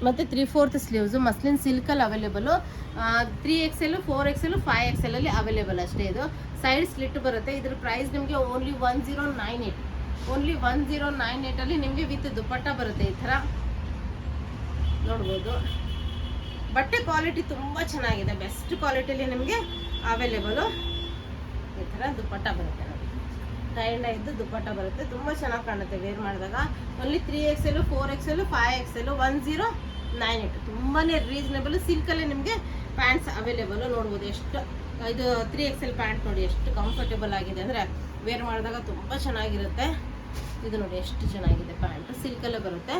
ಮತ್ತು 3/4 sleeves muslin ಸಿಲ್ಕಲ್ಲಿ available. 3XL 4XL 5XL ಅಲ್ಲಿ ಅವೈಲೇಬಲ್ ಅಷ್ಟೇ. ಇದು ಸೈಡ್ ಸ್ಲಿಟ್ ಬರುತ್ತೆ. ಇದ್ರ ಪ್ರೈಸ್ ನಿಮಗೆ ಓನ್ಲಿ 1098. ಓನ್ಲಿ 1098 ಅಲ್ಲಿ ನಿಮಗೆ ವಿತ್ ದುಪಟ್ಟ ಬರುತ್ತೆ. ಈ ಥರ ನೋಡ್ಬೋದು. ಬಟ್ಟೆ ಕ್ವಾಲಿಟಿ ತುಂಬ ಚೆನ್ನಾಗಿದೆ, ಬೆಸ್ಟ್ ಕ್ವಾಲಿಟಿಯಲ್ಲಿ ನಿಮಗೆ ಅವೈಲೇಬಲು. ಈ ಥರ ದುಪಟ್ಟ ಬರುತ್ತೆ ನೋಡಿ, ಟೈಲ್ನ ಇದ್ದು ದುಪಟ್ಟ ಬರುತ್ತೆ. ತುಂಬ ಚೆನ್ನಾಗಿ ಕಾಣುತ್ತೆ ವೇರ್ ಮಾಡಿದಾಗ. Only 3XL 4XL 5XL 1098. ತುಂಬಾ ರೀಸನೇಬಲ್. ಸಿಲ್ಕಲ್ಲೇ ನಿಮಗೆ ಪ್ಯಾಂಟ್ಸ್ ಅವೈಲೇಬಲು. ನೋಡ್ಬೋದು ಎಷ್ಟು ಇದು 3XL ಪ್ಯಾಂಟ್ ನೋಡಿ ಎಷ್ಟು ಕಂಫರ್ಟೇಬಲ್ ಆಗಿದೆ ಅಂದರೆ ವೇರ್ ಮಾಡಿದಾಗ ತುಂಬ ಚೆನ್ನಾಗಿರುತ್ತೆ. ಇದು ನೋಡಿ ಎಷ್ಟು ಚೆನ್ನಾಗಿದೆ ಪ್ಯಾಂಟ್, ಸಿಲ್ಕಲ್ಲೇ ಬರುತ್ತೆ.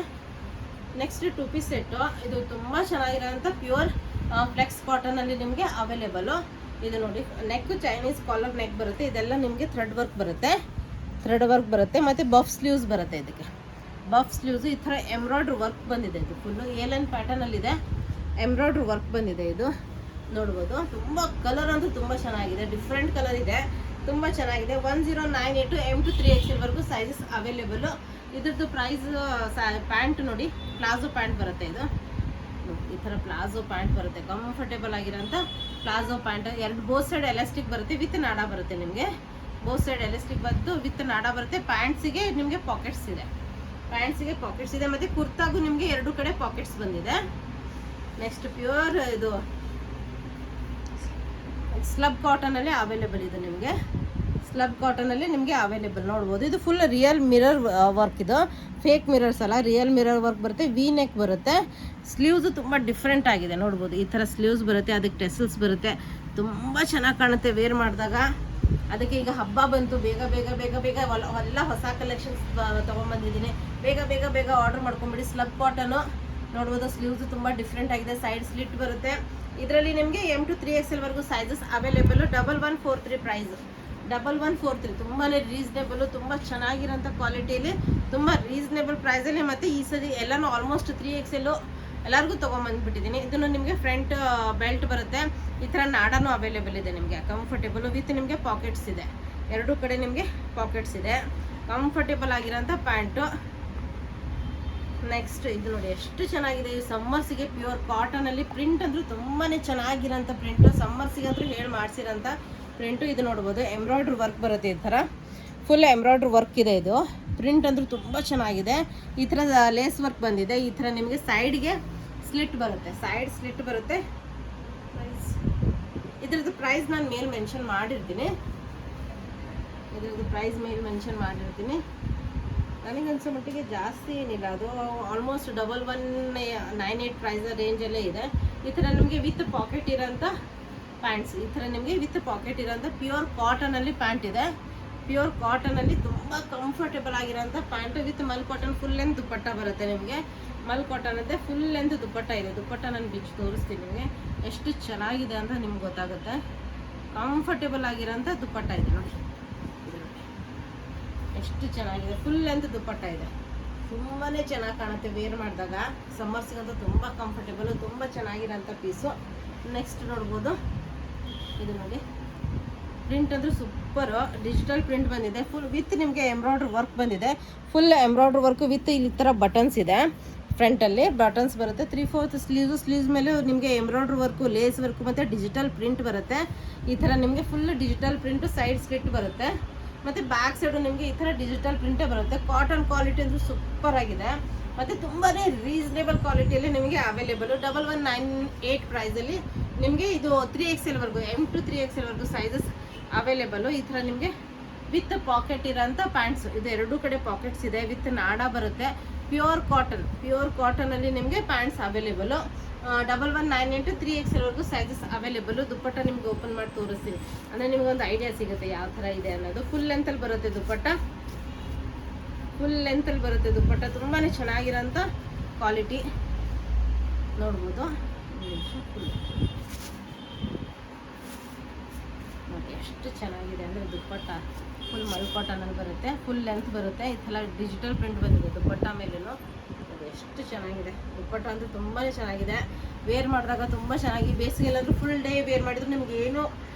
Next 2 piece set. ಇದು ತುಂಬ ಚೆನ್ನಾಗಿರೋಂಥ ಪ್ಯೂರ್ ಫ್ಲೆಕ್ಸ್ ಕಾಟನಲ್ಲಿ ನಿಮಗೆ ಅವೈಲೇಬಲು. ಇದು ನೋಡಿ ನೆಕ್ ಚೈನೀಸ್ ಕಾಲರ್ ನೆಕ್ ಬರುತ್ತೆ. ಇದೆಲ್ಲ ನಿಮಗೆ ಥ್ರೆಡ್ ವರ್ಕ್ ಬರುತ್ತೆ ಮತ್ತು ಬಫ್ ಸ್ಲೀವ್ಸ್ ಬರುತ್ತೆ. ಇದಕ್ಕೆ ಬಫ್ ಸ್ಲೀವ್ಸು ಈ ಥರ ಎಂಬ್ರಾಯ್ಡ್ರಿ ವರ್ಕ್ ಬಂದಿದೆ. ಇದು ಫುಲ್ಲು ಏಲೈನ್ ಪ್ಯಾಟರ್ನಲ್ಲಿದೆ, ಎಂಬ್ರಾಯ್ಡ್ರಿ ವರ್ಕ್ ಬಂದಿದೆ. ಇದು ನೋಡ್ಬೋದು. ತುಂಬ ಕಲರ್ ಅಂತೂ ತುಂಬ ಚೆನ್ನಾಗಿದೆ, ಡಿಫ್ರೆಂಟ್ ಕಲರ್ ಇದೆ, ತುಂಬ ಚೆನ್ನಾಗಿದೆ. 1098 M2 3XL ಸೈಜಸ್ ಅವೈಲೇಬಲು. ಇದ್ರದ್ದು ಪ್ರೈಸ್ ಪ್ಯಾಂಟ್ ನೋಡಿ, ಪ್ಲಾಜೋ ಪ್ಯಾಂಟ್ ಬರುತ್ತೆ. ಇದು ಈ ಥರ ಪ್ಲಾಜೋ ಪ್ಯಾಂಟ್ ಬರುತ್ತೆ, ಕಂಫರ್ಟೇಬಲ್ ಆಗಿರೋಂಥ palazzo pant. Both side elastic ಬರುತ್ತೆ, ವಿತ್ ನಾಡ ಬರುತ್ತೆ. ನಿಮಗೆ ಬೋತ್ ಸೈಡ್ ಎಲಾಸ್ಟಿಕ್ ಬಂದು ವಿತ್ ನಾಡ ಬರುತ್ತೆ. ಪ್ಯಾಂಟ್ಸಿಗೆ ನಿಮಗೆ ಪಾಕೆಟ್ಸ್ ಇದೆ, ಮತ್ತು ಕುರ್ತಾಗೂ ನಿಮಗೆ 2 ಕಡೆ ಪಾಕೆಟ್ಸ್ ಬಂದಿದೆ. ನೆಕ್ಸ್ಟ್ ಪ್ಯೂರ್ ಇದು ಸ್ಲಬ್ ಕಾಟನಲ್ಲಿ ಅವೈಲೇಬಲ್. ಇದು ನಿಮಗೆ ಸ್ಲಬ್ ಕಾಟನಲ್ಲಿ ನಿಮಗೆ ಅವೈಲೇಬಲ್ ನೋಡ್ಬೋದು. ಇದು ಫುಲ್ ರಿಯಲ್ ಮಿರರ್ ವರ್ಕ್. ಇದು ಫೇಕ್ ಮಿರರ್ಸ್ ಅಲ್ಲ, ರಿಯಲ್ ಮಿರರ್ ವರ್ಕ್ ಬರುತ್ತೆ. ವಿ ನೆಕ್ ಬರುತ್ತೆ. ಸ್ಲೀವ್ಸು ತುಂಬ ಡಿಫ್ರೆಂಟ್ ಆಗಿದೆ ನೋಡ್ಬೋದು. ಈ ಥರ ಸ್ಲೀವ್ಸ್ ಬರುತ್ತೆ, ಅದಕ್ಕೆ ಟೆಸಲ್ಸ್ ಬರುತ್ತೆ. ತುಂಬ ಚೆನ್ನಾಗಿ ಕಾಣುತ್ತೆ ವೇರ್ ಮಾಡಿದಾಗ. ಅದಕ್ಕೆ ಈಗ ಹಬ್ಬ ಬಂತು, ಬೇಗ ಎಲ್ಲ ಹೊಸ ಕಲೆಕ್ಷನ್ಸ್ ತೊಗೊಂಬಂದಿದ್ದೀನಿ. ಬೇಗ ಆರ್ಡರ್ ಮಾಡ್ಕೊಂಬಿಡಿ. ಸ್ಲಬ್ ಕಾಟನು ನೋಡ್ಬೋದು. ಸ್ಲೀವ್ಸು ತುಂಬ ಡಿಫ್ರೆಂಟ್ ಆಗಿದೆ, ಸೈಡ್ ಸ್ಲಿಟ್ ಬರುತ್ತೆ. ಇದರಲ್ಲಿ ನಿಮಗೆ M2 3XL sizes available. 1143 price, 1143. ತುಂಬಾ ರೀಸನೇಬಲು, ತುಂಬ ಚೆನ್ನಾಗಿರೋಂಥ ಕ್ವಾಲಿಟಿಯಲ್ಲಿ, ತುಂಬ ರೀಸನೇಬಲ್ ಪ್ರೈಸಲ್ಲಿ. ಮತ್ತು ಈ ಸರಿ ಎಲ್ಲನೂ ಆಲ್ಮೋಸ್ಟ್ 3XL ಎಲ್ಲರಿಗೂ ತೊಗೊಂಬಂದ್ಬಿಟ್ಟಿದ್ದೀನಿ. ಇದನ್ನು ನಿಮಗೆ ಫ್ರಂಟ್ ಬೆಲ್ಟ್ ಬರುತ್ತೆ. ಈ ಥರ ನಾಡನೂ ಅವೈಲೇಬಲ್ ಇದೆ ನಿಮಗೆ, ಕಂಫರ್ಟೇಬಲು ವಿತ್ ನಿಮಗೆ ಪಾಕೆಟ್ಸ್ ಇದೆ. 2 ಕಡೆ ನಿಮಗೆ ಪಾಕೆಟ್ಸ್ ಇದೆ. ಕಂಫರ್ಟೇಬಲ್ ಆಗಿರೋಂಥ ಪ್ಯಾಂಟು. ನೆಕ್ಸ್ಟ್ ಇದು ನೋಡಿ ಎಷ್ಟು ಚೆನ್ನಾಗಿದೆ. ಈ ಸಮ್ಮರ್ಸಿಗೆ ಪ್ಯೂರ್ ಕಾಟನಲ್ಲಿ ಪ್ರಿಂಟ್ ಅಂದರೂ ತುಂಬಾ ಚೆನ್ನಾಗಿರೋಂಥ ಪ್ರಿಂಟು. ಸಮ್ಮರ್ಸಿಗೆ ಅಂದರೂ ಹೇಳಿ ಮಾಡಿಸಿರೋಂಥ ಪ್ರಿಂಟು. ಇದು ನೋಡ್ಬೋದು, ಎಂಬ್ರಾಯ್ಡ್ರಿ ವರ್ಕ್ ಬರುತ್ತೆ. ಈ ಥರ ಫುಲ್ ಎಂಬ್ರಾಯ್ಡ್ರಿ ವರ್ಕ್ ಇದೆ. ಇದು ಪ್ರಿಂಟ್ ಅಂದರೂ ತುಂಬ ಚೆನ್ನಾಗಿದೆ. ಈ ಥರ ಲೇಸ್ ವರ್ಕ್ ಬಂದಿದೆ. ಈ ಥರ ನಿಮಗೆ ಸೈಡ್ಗೆ ಸ್ಲಿಟ್ ಬರುತ್ತೆ, ಸೈಡ್ ಸ್ಲಿಟ್ ಬರುತ್ತೆ. ಇದ್ರದ್ದು ಪ್ರೈಸ್ ನಾನು ಮೇಲೆ ಮೆನ್ಷನ್ ಮಾಡಿರ್ತೀನಿ. ನನಗನ್ಸೋ ಮಟ್ಟಿಗೆ ಜಾಸ್ತಿ ಏನಿಲ್ಲ, ಅದು ಆಲ್ಮೋಸ್ಟ್ 1198 ಪ್ರೈಸ್ ರೇಂಜಲ್ಲೇ ಇದೆ. ಈ ಥರ ನಿಮಗೆ ವಿತ್ ಪಾಕೆಟ್ ಇರೋಂಥ ಪ್ಯಾಂಟ್ಸ್. ಈ ಥರ ನಿಮಗೆ ವಿತ್ ಪಾಕೆಟ್ ಇರೋಂಥ ಪ್ಯೂರ್ ಕಾಟನಲ್ಲಿ ಪ್ಯಾಂಟ್ ಇದೆ. ಪ್ಯೂರ್ ಕಾಟನಲ್ಲಿ ತುಂಬ ಕಂಫರ್ಟೇಬಲ್ ಆಗಿರೋಂಥ pant with mul cotton full length dupatta ಬರುತ್ತೆ. ನಿಮಗೆ ಮಲ್ ಕಾಟನ್ ಅಂತೆ ಫುಲ್ ಲೆಂತ್ ದುಪಟ್ಟ ಇದೆ. ದುಪಟ್ಟ ನಾನು ಬಿಚ್ಚಿ ತೋರಿಸ್ತೀನಿ ನಿಮಗೆ ಎಷ್ಟು ಚೆನ್ನಾಗಿದೆ ಅಂತ ನಿಮ್ಗೆ ಗೊತ್ತಾಗುತ್ತೆ. ಕಂಫರ್ಟೇಬಲ್ ಆಗಿರೋಂಥ ದುಪಟ್ಟ ಇದೆ ನೋಡಿ, ಎಷ್ಟು ಚೆನ್ನಾಗಿದೆ. ಫುಲ್ ಲೆಂತ್ ದುಪಟ್ಟ ಇದೆ, ತುಂಬಾ ಚೆನ್ನಾಗಿ ಕಾಣುತ್ತೆ ವೇರ್ ಮಾಡಿದಾಗ. ಸಮ್ಮರ್ಸಿಗಂತೂ ತುಂಬ ಕಂಫರ್ಟೇಬಲು, ತುಂಬ ಚೆನ್ನಾಗಿರೋಂಥ ಪೀಸು. ನೆಕ್ಸ್ಟ್ ನೋಡ್ಬೋದು, ಇದು ನೋಡಿ ಪ್ರಿಂಟ್ ಅಂದರೆ ಸೂಪರು. ಡಿಜಿಟಲ್ ಪ್ರಿಂಟ್ ಬಂದಿದೆ. ಫುಲ್ ವಿತ್ ನಿಮಗೆ ಎಂಬ್ರಾಯ್ಡ್ರಿ ವರ್ಕ್ ಬಂದಿದೆ. ಫುಲ್ ಎಂಬ್ರಾಯ್ಡ್ರಿ ವರ್ಕ್ ವಿತ್ ಇಲ್ಲಿ ಥರ ಬಟನ್ಸ್ ಇದೆ. ಫ್ರಂಟಲ್ಲಿ ಬಟನ್ಸ್ ಬರುತ್ತೆ. 3/4 ಸ್ಲೀವ್ಸ್ ಮೇಲೆ ನಿಮಗೆ ಎಂಬ್ರಾಯ್ಡ್ರಿ ವರ್ಕು, ಲೇಸ್ ವರ್ಕು ಮತ್ತು ಡಿಜಿಟಲ್ ಪ್ರಿಂಟ್ ಬರುತ್ತೆ. ಈ ಥರ ನಿಮಗೆ full digital print, side slit ಬರುತ್ತೆ. ಮತ್ತು ಬ್ಯಾಕ್ ಸೈಡು ನಿಮಗೆ ಈ ಥರ ಡಿಜಿಟಲ್ ಪ್ರಿಂಟೇ ಬರುತ್ತೆ. ಕಾಟನ್ ಕ್ವಾಲಿಟಿ ಅಂದರೆ ಸೂಪರ್ ಆಗಿದೆ ಮತ್ತು ತುಂಬಾ ರೀಸನೇಬಲ್ ಕ್ವಾಲಿಟಿಯಲ್ಲಿ ನಿಮಗೆ ಅವೈಲೇಬಲು. 1198 ಪ್ರೈಸಲ್ಲಿ ನಿಮಗೆ ಇದು 3XL M2 3XL sizes available. ಈ ಥರ ನಿಮಗೆ ವಿತ್ ಪಾಕೆಟ್ ಇರೋಂಥ ಪ್ಯಾಂಟ್ಸು. ಇದು 2 ಕಡೆ ಪಾಕೆಟ್ಸ್ ಇದೆ, ವಿತ್ ನಾಡ ಬರುತ್ತೆ. ಪ್ಯೂರ್ ಕಾಟನಲ್ಲಿ ನಿಮಗೆ pants available. 1198 3XL sizes available. Dupatta ನಿಮ್ಗೆ ಓಪನ್ ಮಾಡಿ ತೋರಿಸ್ತೀನಿ, ಅಂದರೆ ನಿಮ್ಗೊಂದು ಐಡಿಯಾ ಸಿಗುತ್ತೆ ಯಾವ ಥರ ಇದೆ ಅನ್ನೋದು. ಫುಲ್ ಲೆಂತಲ್ಲಿ ಬರುತ್ತೆ ದುಪ್ಪಟ್ಟ, ತುಂಬಾ ಚೆನ್ನಾಗಿರೋಂಥ ಕ್ವಾಲಿಟಿ ನೋಡ್ಬೋದು. ನೋಡಿ ಎಷ್ಟು ಚೆನ್ನಾಗಿದೆ ಅಂದರೆ ದುಪ್ಪಟ್ಟ ಫುಲ್ ಮಲ್ ಕಾಟನಲ್ಲಿ ಬರುತ್ತೆ, ಫುಲ್ ಲೆಂತ್ ಬರುತ್ತೆ. ಈ ಥರ ಡಿಜಿಟಲ್ ಪ್ರಿಂಟ್ ಬಂದಿದೆ ದುಪ್ಪಟ್ಟ ಮೇಲೂ. ಅದು ಎಷ್ಟು ಚೆನ್ನಾಗಿದೆ ದುಪ್ಪಟ್ಟ ಅಂತೂ ತುಂಬಾ ಚೆನ್ನಾಗಿದೆ. ವೇರ್ ಮಾಡಿದಾಗ ತುಂಬ ಚೆನ್ನಾಗಿ, ಬೇಸಿಗೆಲ್ಲಾದರೂ ಫುಲ್ ಡೇ ವೇರ್ ಮಾಡಿದ್ರು ನಿಮ್ಗೆ ಏನು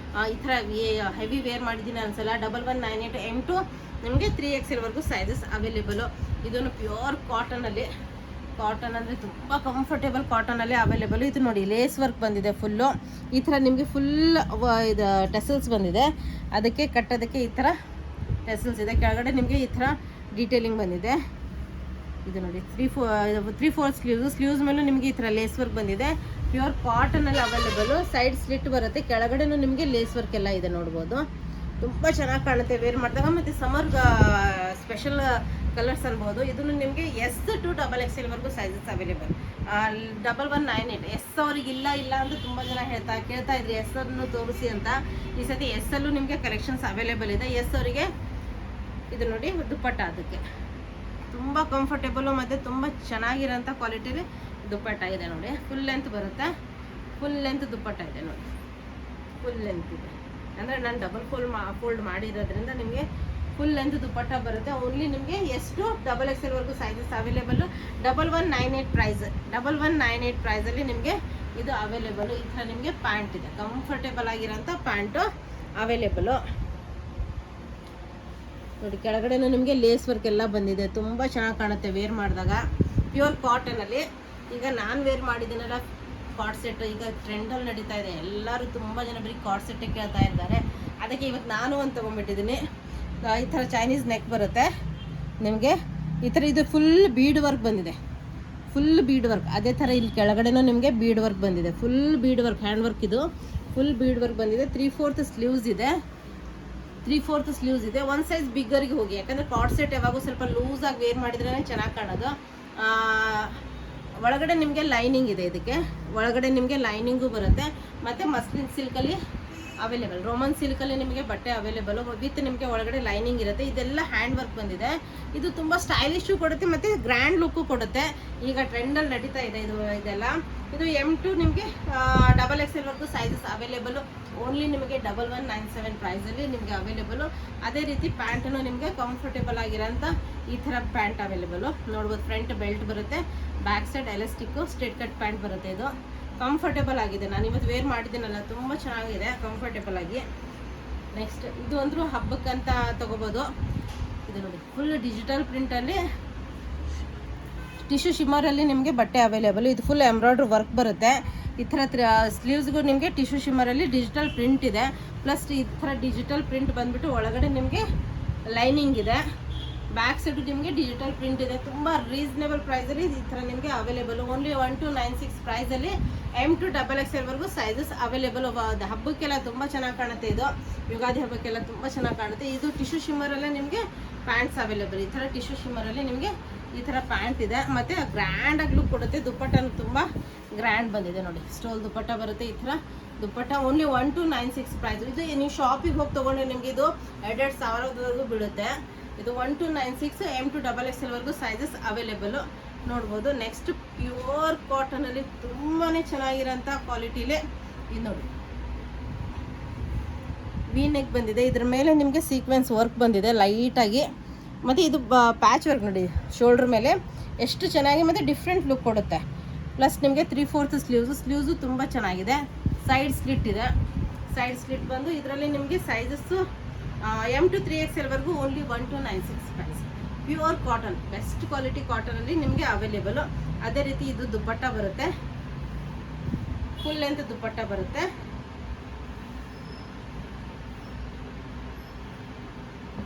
ಈ ಥರ ಹೆವಿ ವೇರ್ ಮಾಡಿದ್ದೀನಿ ಅನ್ಸಲ್ಲ. 1198 M2 ನಿಮಗೆ 3XL ಸೈಜಸ್ ಅವೈಲೇಬಲು. ಇದನ್ನು ಪ್ಯೂರ್ ಕಾಟನಲ್ಲಿ, ಕಾಟನ್ ಅಂದರೆ ತುಂಬ ಕಂಫರ್ಟೇಬಲ್ ಕಾಟನಲ್ಲಿ ಅವೈಲೇಬಲು. ಇದು ನೋಡಿ ಲೇಸ್ ವರ್ಕ್ ಬಂದಿದೆ ಫುಲ್ಲು. ಈ ಥರ ನಿಮಗೆ ಫುಲ್ ಇದು ಟೆಸಲ್ಸ್ ಬಂದಿದೆ, ಅದಕ್ಕೆ ಕಟ್ಟೋದಕ್ಕೆ ಈ ಥರ ಟೆಸಲ್ಸ್ ಇದೆ. ಕೆಳಗಡೆ ನಿಮಗೆ ಈ ಥರ ಡೀಟೇಲಿಂಗ್ ಬಂದಿದೆ. ಇದು ನೋಡಿ 3/4 ಸ್ಲೀವ್ಸ್ ಮೇಲೂ ನಿಮಗೆ ಈ ಥರ ಲೇಸ್ ವರ್ಕ್ ಬಂದಿದೆ. ಪ್ಯೂರ್ ಕಾಟನಲ್ಲಿ ಅವೈಲೇಬಲು. ಸೈಡ್ ಸ್ಲಿಟ್ ಬರುತ್ತೆ, ಕೆಳಗಡೆನೂ ನಿಮಗೆ ಲೇಸ್ ವರ್ಕ್ ಎಲ್ಲ ಇದೆ ನೋಡ್ಬೋದು. ತುಂಬ ಚೆನ್ನಾಗಿ ಕಾಣುತ್ತೆ ವೇರ್ ಮಾಡಿದಾಗ. ಮತ್ತು ಸಮರ್ ಸ್ಪೆಷಲ್ ಕಲರ್ಸ್ ಅನ್ಬೋದು. ಇದನ್ನು ನಿಮಗೆ S to XXL sizes available. 1198 S ಅವ್ರಿಗೆ ಇಲ್ಲ ಅಂತ ತುಂಬ ಜನ ಕೇಳ್ತಾ ಇದ್ರಿ ಎಸ್ ಅನ್ನು ತೋರಿಸಿ ಅಂತ. ಈ ಸತಿ ಎಸ್ ಅಲ್ಲೂ ನಿಮಗೆ ಕಲೆಕ್ಷನ್ಸ್ ಅವೈಲೇಬಲ್ ಇದೆ. ಎಸ್ ಅವರಿಗೆ ಇದು ನೋಡಿ ದುಪ್ಪಟ್ಟ, ಅದಕ್ಕೆ ತುಂಬ ಕಂಫರ್ಟೇಬಲು ಮತ್ತು ತುಂಬ ಚೆನ್ನಾಗಿರೋಂಥ ಕ್ವಾಲಿಟಿಲಿ ದುಪ್ಪಟ್ಟ ಇದೆ ನೋಡಿ. ಫುಲ್ ಲೆಂತ್ ಬರುತ್ತೆ, ಫುಲ್ ಲೆಂತ್ ದುಪ್ಪಟ್ಟ ಇದೆ ನೋಡಿ, ಫುಲ್ ಲೆಂತ್ ಇದೆ. ಅಂದರೆ ನಾನು ಡಬಲ್ ಫೋಲ್ಡ್ ಮಾಡಿರೋದ್ರಿಂದ ನಿಮಗೆ ಫುಲ್ ಲೆಂತ್ ದುಪ್ಪಟ್ಟ ಬರುತ್ತೆ. ಓನ್ಲಿ ನಿಮಗೆ S to XXL sizes available. 1198 price, 1198 ಪ್ರೈಸಲ್ಲಿ ನಿಮಗೆ ಇದು ಅವೈಲೇಬಲು. ಈ ಥರ ನಿಮಗೆ ಪ್ಯಾಂಟ್ ಇದೆ, ಕಂಫರ್ಟೇಬಲ್ ಆಗಿರೋಂಥ ಪ್ಯಾಂಟು ಅವೈಲೇಬಲು ನೋಡಿ. ಕೆಳಗಡೆನೂ ನಿಮಗೆ ಲೇಸ್ ವರ್ಕ್ ಎಲ್ಲ ಬಂದಿದೆ, ತುಂಬ ಚೆನ್ನಾಗಿ ಕಾಣುತ್ತೆ ವೇರ್ ಮಾಡಿದಾಗ. ಪ್ಯೂರ್ ಕಾಟನಲ್ಲಿ. ಈಗ ನಾನು ವೇರ್ ಮಾಡಿದ್ದೀನಲ್ಲ ಕಾರ್ಡ್ ಸೆಟ್, ಈಗ ಟ್ರೆಂಡಲ್ಲಿ ನಡೀತಾ ಇದೆ. ಎಲ್ಲರೂ ತುಂಬ ಜನ ಬರೀ ಕಾರ್ಡ್ ಸೆಟ್ಟೇ ಕೇಳ್ತಾ ಇದ್ದಾರೆ. ಅದಕ್ಕೆ ಇವತ್ತು ನಾನು ಒಂದು ತೊಗೊಂಡ್ಬಿಟ್ಟಿದ್ದೀನಿ. ಈ ಥರ ಚೈನೀಸ್ ನೆಕ್ ಬರುತ್ತೆ ನಿಮಗೆ. ಈ ಥರ ಇದು ಫುಲ್ ಬೀಡ್ ವರ್ಕ್ ಬಂದಿದೆ, ಫುಲ್ ಬೀಡ್ ವರ್ಕ್. ಅದೇ ಥರ ಇಲ್ಲಿ ಕೆಳಗಡೆನೂ ನಿಮಗೆ ಬೀಡ್ ವರ್ಕ್ ಬಂದಿದೆ, full bead work, hand work. ಇದು ಫುಲ್ ಬೀಡ್ ವರ್ಕ್ ಬಂದಿದೆ. 3/4 ಸ್ಲೀವ್ಸ್ ಇದೆ, 3/4 ಸ್ಲೀವ್ಸ್ ಇದೆ. ಒಂದು ಸೈಜ್ ಬಿಗ್ಗರಿಗೆ ಹೋಗಿ, ಯಾಕಂದರೆ ಕಾರ್ಡ್ ಸೆಟ್ ಯಾವಾಗೂ ಸ್ವಲ್ಪ ಲೂಸಾಗಿ ವೇರ್ ಮಾಡಿದ್ರೇ ಚೆನ್ನಾಗಿ ಕಾಣೋದು. ಒಳಗಡೆ ನಿಮಗೆ ಲೈನಿಂಗ್ ಇದೆ, ಇದಕ್ಕೆ ಒಳಗಡೆ ನಿಮಗೆ ಲೈನಿಂಗು ಬರುತ್ತೆ. ಮತ್ತು ಮಸ್ಲಿನ್ ಸಿಲ್ಕಲ್ಲಿ ಅವೈಲೇಬಲ್, ರೋಮನ್ ಸಿಲ್ಕಲ್ಲಿ ನಿಮಗೆ ಬಟ್ಟೆ ಅವೈಲೇಬಲು ವಿತ್ ನಿಮಗೆ ಒಳಗಡೆ ಲೈನಿಂಗ್ ಇರುತ್ತೆ. ಇದೆಲ್ಲ ಹ್ಯಾಂಡ್ ವರ್ಕ್ ಬಂದಿದೆ. ಇದು ತುಂಬ ಸ್ಟೈಲಿಶು ಕೊಡುತ್ತೆ ಮತ್ತು ಗ್ರ್ಯಾಂಡ್ ಲುಕ್ಕು ಕೊಡುತ್ತೆ. ಈಗ ಟ್ರೆಂಡಲ್ಲಿ ನಡೀತಾ ಇದೆ ಇದೆಲ್ಲ. ಇದು M2 ನಿಮಗೆ XXL ಸೈಜಸ್ ಅವೈಲೇಬಲು. ಓನ್ಲಿ ನಿಮಗೆ 1197 ಪ್ರೈಸಲ್ಲಿ ನಿಮಗೆ ಅವೈಲೇಬಲು. ಅದೇ ರೀತಿ ಪ್ಯಾಂಟನ್ನು ನಿಮಗೆ ಕಂಫರ್ಟೇಬಲ್ ಆಗಿರೋಂಥ ಈ ಥರ ಪ್ಯಾಂಟ್ ಅವೈಲೇಬಲು ನೋಡ್ಬೋದು. ಫ್ರಂಟ್ ಬೆಲ್ಟ್ ಬರುತ್ತೆ, back side elastic straight cut pant ಬರುತ್ತೆ. ಇದು ಕಂಫರ್ಟೇಬಲ್ ಆಗಿದೆ. ನಾನು ಇವತ್ತು ವೇರ್ ಮಾಡಿದ್ದೀನಲ್ಲ, ತುಂಬ ಚೆನ್ನಾಗಿದೆ ಕಂಫರ್ಟೇಬಲ್ ಆಗಿ. ನೆಕ್ಸ್ಟ್ ಇದು ಅಂದರೂ ಹಬ್ಬಕ್ಕಂತ ತೊಗೋಬೋದು. ಇದು ನೋಡಿ ಫುಲ್ ಡಿಜಿಟಲ್ ಪ್ರಿಂಟಲ್ಲಿ ಟಿಶ್ಯೂ ಶಿಮ್ಮರಲ್ಲಿ ನಿಮಗೆ ಬಟ್ಟೆ ಅವೈಲೇಬಲ್. ಇದು ಫುಲ್ ಎಂಬ್ರಾಯ್ಡ್ರಿ ವರ್ಕ್ ಬರುತ್ತೆ. ಈ ಥರ ಸ್ಲೀವ್ಸ್ಗೂ ನಿಮಗೆ ಟಿಶ್ಯೂ ಶಿಮ್ಮರಲ್ಲಿ ಡಿಜಿಟಲ್ ಪ್ರಿಂಟ್ ಇದೆ. ಪ್ಲಸ್ ಈ ಥರ ಡಿಜಿಟಲ್ ಪ್ರಿಂಟ್ ಬಂದುಬಿಟ್ಟು ಒಳಗಡೆ ನಿಮಗೆ ಲೈನಿಂಗ್ ಇದೆ. ಬ್ಯಾಕ್ ಸೈಡು ನಿಮಗೆ ಡಿಜಿಟಲ್ ಪ್ರಿಂಟ್ ಇದೆ. ತುಂಬ ರೀಸನೇಬಲ್ ಪ್ರೈಸಲ್ಲಿ ಈ ಥರ ನಿಮಗೆ ಅವೈಲೇಬಲ್. ಓನ್ಲಿ 1296 ಪ್ರೈಸಲ್ಲಿ M2 XXL ಸೈಜಸ್ ಅವೈಲೇಬಲ್. ಹಬ್ಬಕ್ಕೆಲ್ಲ ತುಂಬ ಚೆನ್ನಾಗಿ ಕಾಣುತ್ತೆ. ಇದು ಯುಗಾದಿ ಹಬ್ಬಕ್ಕೆಲ್ಲ ತುಂಬ ಚೆನ್ನಾಗಿ ಕಾಣುತ್ತೆ. ಇದು ಟಿಶ್ಯೂ ಶಿಮ್ಮರಲ್ಲೇ ನಿಮಗೆ ಪ್ಯಾಂಟ್ಸ್ ಅವೈಲೇಬಲ್. ಈ ಥರ ಟಿಶ್ಯೂ ಶಿಮ್ಮರಲ್ಲಿ ನಿಮಗೆ ಈ ಥರ ಪ್ಯಾಂಟ್ ಇದೆ. ಮತ್ತು ಗ್ರ್ಯಾಂಡಾಗಿ ಲುಕ್ ಕೊಡುತ್ತೆ. ದುಪ್ಪಟ್ಟನು ತುಂಬ ಗ್ರ್ಯಾಂಡ್ ಬಂದಿದೆ ನೋಡಿ, ಸ್ಟೋಲ್ ದುಪ್ಪಟ್ಟ ಬರುತ್ತೆ. ಈ ಥರ ದುಪ್ಪಟ್ಟ ಓನ್ಲಿ 1296 ಪ್ರೈಸ್. ಇದು ನೀವು ಶಾಪಿಗೆ ಹೋಗಿ ತೊಗೊಂಡ್ರೆ ನಿಮಗೆ ಇದು 2,500 ಬೀಳುತ್ತೆ. ಇದು 1296 M2 XXL ಸೈಜಸ್ ಅವೈಲೇಬಲು ನೋಡ್ಬೋದು. ನೆಕ್ಸ್ಟ್ ಪ್ಯೂರ್ ಕಾಟನಲ್ಲಿ ತುಂಬಾ ಚೆನ್ನಾಗಿರೋಂಥ ಕ್ವಾಲಿಟಿಲಿ ಇದು ನೋಡಿ, ವಿ ನೆಕ್ ಬಂದಿದೆ. ಇದ್ರ ಮೇಲೆ ನಿಮಗೆ ಸೀಕ್ವೆನ್ಸ್ ವರ್ಕ್ ಬಂದಿದೆ ಲೈಟಾಗಿ. ಮತ್ತು ಇದು ಪ್ಯಾಚ್ ವರ್ಕ್ ನೋಡಿ ಶೋಲ್ಡ್ರ್ ಮೇಲೆ ಎಷ್ಟು ಚೆನ್ನಾಗಿ ಮತ್ತು ಡಿಫ್ರೆಂಟ್ ಲುಕ್ ಕೊಡುತ್ತೆ. ಪ್ಲಸ್ ನಿಮಗೆ 3/4 ಸ್ಲೀವ್ಸು ತುಂಬ ಚೆನ್ನಾಗಿದೆ. ಸೈಡ್ ಸ್ಲಿಟ್ ಇದೆ, ಸೈಡ್ ಸ್ಲಿಟ್ ಬಂದು ಇದರಲ್ಲಿ ನಿಮಗೆ sizes M2 3XL only 1296 price. Pure cotton, best quality ಕಾಟನಲ್ಲಿ ನಿಮಗೆ ಅವೈಲೇಬಲು. ಅದೇ ರೀತಿ ಇದು ದುಪ್ಪಟ್ಟ ಬರುತ್ತೆ, ಫುಲ್ ಲೆಂತ್ ದುಪ್ಪಟ್ಟ ಬರುತ್ತೆ.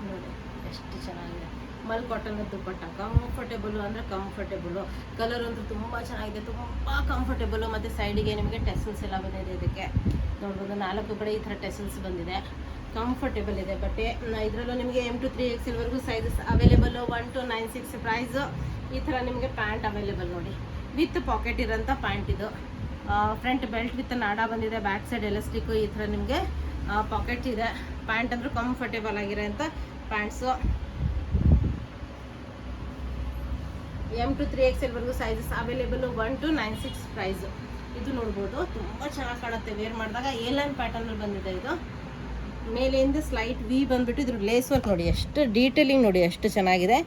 ನೋಡಿ ಎಷ್ಟು ಚೆನ್ನಾಗಿದೆ. ಮಲ್ ಕಾಟನ್ ದುಪ್ಪಟ್ಟ ಕಂಫರ್ಟೇಬಲು ಅಂದರೆ ಕಂಫರ್ಟೇಬಲು. ಕಲರ್ ಅಂತೂ ತುಂಬ ಚೆನ್ನಾಗಿದೆ, ತುಂಬ ಕಂಫರ್ಟೇಬಲು. ಮತ್ತು ಸೈಡಿಗೆ ನಿಮಗೆ ಟೆಸಲ್ಸ್ ಎಲ್ಲ ಬಂದಿದೆ. ಇದಕ್ಕೆ ನೋಡ್ಬೋದು 4 ಕಡೆ ಈ ಥರ ಟೆಸಲ್ಸ್ ಬಂದಿದೆ. ಕಂಫರ್ಟೇಬಲ್ ಇದೆ ಬಟ್ಟೆ. ಇದರಲ್ಲೂ ನಿಮಗೆ M2 3XL sizes available. 1296 price. ಈ ಥರ ನಿಮಗೆ ಪ್ಯಾಂಟ್ ಅವೈಲೇಬಲ್ ನೋಡಿ, ವಿತ್ ಪಾಕೆಟ್ ಇರೋಂಥ ಪ್ಯಾಂಟ್. ಇದು ಫ್ರಂಟ್ ಬೆಲ್ಟ್ ವಿತ್ ನಾಡ ಬಂದಿದೆ, ಬ್ಯಾಕ್ ಸೈಡ್ ಎಲಾಸ್ಟಿಕ್ಕು. ಈ ಥರ ನಿಮಗೆ ಪಾಕೆಟ್ ಇದೆ. ಪ್ಯಾಂಟ್ ಅಂದರೂ ಕಂಫರ್ಟೇಬಲ್ ಆಗಿರೋಂಥ pants. M2 3XL sizes available. 1296 price. ಇದು ನೋಡ್ಬೋದು, ತುಂಬ ಚೆನ್ನಾಗಿ ಕಾಣುತ್ತೆ ವೇರ್ ಮಾಡಿದಾಗ. ಏಲೈನ್ ಪ್ಯಾಟರ್ನಲ್ಲಿ ಬಂದಿದೆ ಇದು. ಮೇಲೆಯಿಂದ ಸ್ಲೈಟ್ ವಿ ಬಂದುಬಿಟ್ಟು ಇದ್ರ ಲೇಸ್ ವರ್ಕ್ ನೋಡಿ, ಎಷ್ಟು ಡೀಟೇಲಿಂಗ್ ನೋಡಿ, ಎಷ್ಟು ಚೆನ್ನಾಗಿದೆ.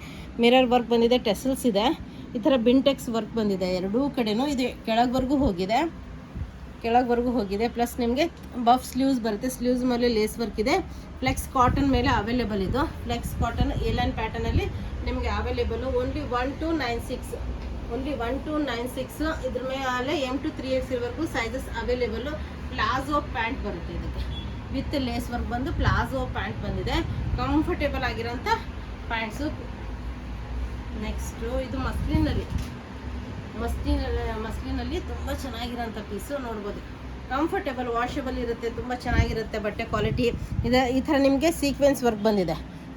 ಮಿರರ್ ವರ್ಕ್ ಬಂದಿದೆ, ಟೆಸಲ್ಸ್ ಇದೆ, ಈ ಥರ ಬಿಂಟೆಕ್ಸ್ ವರ್ಕ್ ಬಂದಿದೆ ಎರಡೂ ಕಡೆನೂ. ಇದು ಕೆಳಗವರೆಗೂ ಹೋಗಿದೆ, ಪ್ಲಸ್ ನಿಮಗೆ ಬಫ್ ಸ್ಲೀವ್ಸ್ ಬರುತ್ತೆ. ಸ್ಲೀವ್ಸ್ ಮೇಲೆ ಲೇಸ್ ವರ್ಕ್ ಇದೆ. ಫ್ಲೆಕ್ಸ್ ಕಾಟನ್ ಮೇಲೆ ಅವೈಲೇಬಲ್ ಇದು. ಫ್ಲೆಕ್ಸ್ ಕಾಟನ್ ಏಲೈನ್ ಪ್ಯಾಟರ್ನಲ್ಲಿ ನಿಮಗೆ ಅವೈಲೇಬಲು. ಓನ್ಲಿ 1296 ಇದ್ರ ಮೇಲೆ M to 3X ವರೆಗೂ ಸೈಜಸ್ ಅವೈಲೇಬಲು. ಪ್ಲಾಜೋ ಪ್ಯಾಂಟ್ ಬರುತ್ತೆ ಇದಕ್ಕೆ, ವಿತ್ ಲೇಸ್ ವರ್ಕ್ ಬಂದು ಪ್ಲಾಜೋ ಪ್ಯಾಂಟ್ ಬಂದಿದೆ. ಕಂಫರ್ಟೇಬಲ್ ಆಗಿರೋಂಥ ಪ್ಯಾಂಟ್ಸು. ನೆಕ್ಸ್ಟು ಇದು ಮಸ್ಲಿನಲ್ಲಿ ತುಂಬ ಚೆನ್ನಾಗಿರೋಂಥ ಪೀಸು ನೋಡ್ಬೋದು. ಕಂಫರ್ಟೇಬಲ್, ವಾಷಬಲ್ ಇರುತ್ತೆ, ತುಂಬ ಚೆನ್ನಾಗಿರುತ್ತೆ ಬಟ್ಟೆ ಕ್ವಾಲಿಟಿ. ಈ ಥರ ನಿಮಗೆ ಸೀಕ್ವೆನ್ಸ್ ವರ್ಕ್ ಬಂದಿದೆ,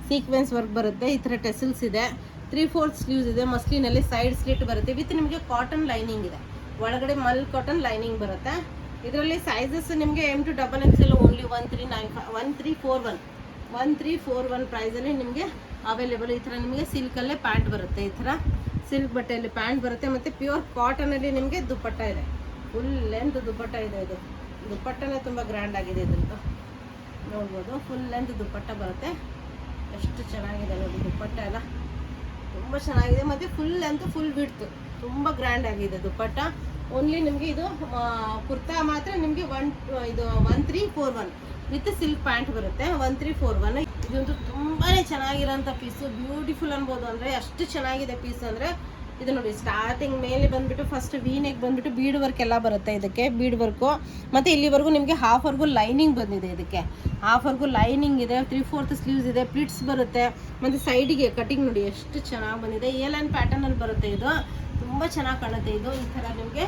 ಸೀಕ್ವೆನ್ಸ್ ವರ್ಕ್ ಬರುತ್ತೆ. ಈ ಥರ ಟೆಸಲ್ಸ್ ಇದೆ, 3/4 ಸ್ಲೀವ್ಸ್ ಇದೆ. ಮಸ್ಲಿನಲ್ಲಿ ಸೈಡ್ ಸ್ಲಿಟ್ ಬರುತ್ತೆ ವಿತ್ ನಿಮಗೆ ಕಾಟನ್ ಲೈನಿಂಗ್ ಇದೆ, ಒಳಗಡೆ ಮಲ್ ಕಾಟನ್ ಲೈನಿಂಗ್ ಬರುತ್ತೆ. ಇದರಲ್ಲಿ ಸೈಜಸ್ ನಿಮಗೆ M to XXL ಓನ್ಲಿ 1341 ಪ್ರೈಸಲ್ಲಿ ನಿಮಗೆ ಅವೈಲೇಬಲ್. ಈ ಥರ ನಿಮಗೆ ಸಿಲ್ಕಲ್ಲೇ ಪ್ಯಾಂಟ್ ಬರುತ್ತೆ, ಈ ಥರ ಸಿಲ್ಕ್ ಬಟ್ಟೆಯಲ್ಲಿ ಪ್ಯಾಂಟ್ ಬರುತ್ತೆ. ಮತ್ತು ಪ್ಯೂರ್ ಕಾಟನಲ್ಲಿ ನಿಮಗೆ ದುಪ್ಪಟ್ಟ ಇದೆ, ಫುಲ್ ಲೆಂತ್ ದುಪ್ಪಟ್ಟ ಇದೆ. ಇದು ದುಪ್ಪಟ್ಟನೇ ತುಂಬ ಗ್ರ್ಯಾಂಡ್ ಆಗಿದೆ, ಇದ್ರದ್ದು ನೋಡ್ಬೋದು. ಫುಲ್ ಲೆಂತ್ ದುಪ್ಪಟ್ಟ ಬರುತ್ತೆ, ಎಷ್ಟು ಚೆನ್ನಾಗಿದೆ ನೋಡಿ. ದುಪ್ಪಟ್ಟ ಎಲ್ಲ ತುಂಬ ಚೆನ್ನಾಗಿದೆ, ಮತ್ತು ಫುಲ್ ಲೆಂತ್ ಫುಲ್ ವಿಡ್ತ್ ತುಂಬ ಗ್ರ್ಯಾಂಡ್ ಆಗಿದೆ ದುಪ್ಪಟ್ಟ. ಓನ್ಲಿ ನಿಮಗೆ ಇದು ಕುರ್ತಾ ಮಾತ್ರ ನಿಮಗೆ 1341 ವಿತ್ ಸಿಲ್ಕ್ ಪ್ಯಾಂಟ್ ಬರುತ್ತೆ. 1341 ಇದೊಂದು ತುಂಬಾ ಚೆನ್ನಾಗಿರೋಂಥ ಪೀಸು, ಬ್ಯೂಟಿಫುಲ್ ಅನ್ಬೋದು. ಅಂದರೆ ಅಷ್ಟು ಚೆನ್ನಾಗಿದೆ ಪೀಸ್ ಅಂದರೆ ಇದು ನೋಡಿ. ಸ್ಟಾರ್ಟಿಂಗ್ ಮೇಲೆ ಬಂದುಬಿಟ್ಟು ಫಸ್ಟ್ ವೀನೆಗೆ ಬಂದುಬಿಟ್ಟು ಬೀಡ್ ವರ್ಕ್ ಎಲ್ಲ ಬರುತ್ತೆ ಇದಕ್ಕೆ, ಬೀಡ್ ವರ್ಕು. ಮತ್ತು ಇಲ್ಲಿವರೆಗೂ ನಿಮಗೆ ಹಾಫ್ವರೆಗೂ ಲೈನಿಂಗ್ ಬಂದಿದೆ, ಇದಕ್ಕೆ ಹಾಫ್ವರೆಗೂ ಲೈನಿಂಗ್ ಇದೆ. 3/4 ಸ್ಲೀವ್ಸ್ ಇದೆ, ಪ್ಲಿಟ್ಸ್ ಬರುತ್ತೆ. ಮತ್ತು ಸೈಡಿಗೆ ಕಟಿಂಗ್ ನೋಡಿ ಎಷ್ಟು ಚೆನ್ನಾಗಿ ಬಂದಿದೆ. ಏಲೈನ್ ಪ್ಯಾಟರ್ನಲ್ಲಿ ಬರುತ್ತೆ, ಇದು ತುಂಬ ಚೆನ್ನಾಗಿ ಕಾಣುತ್ತೆ. ಇದು ಈ ಥರ ನಿಮಗೆ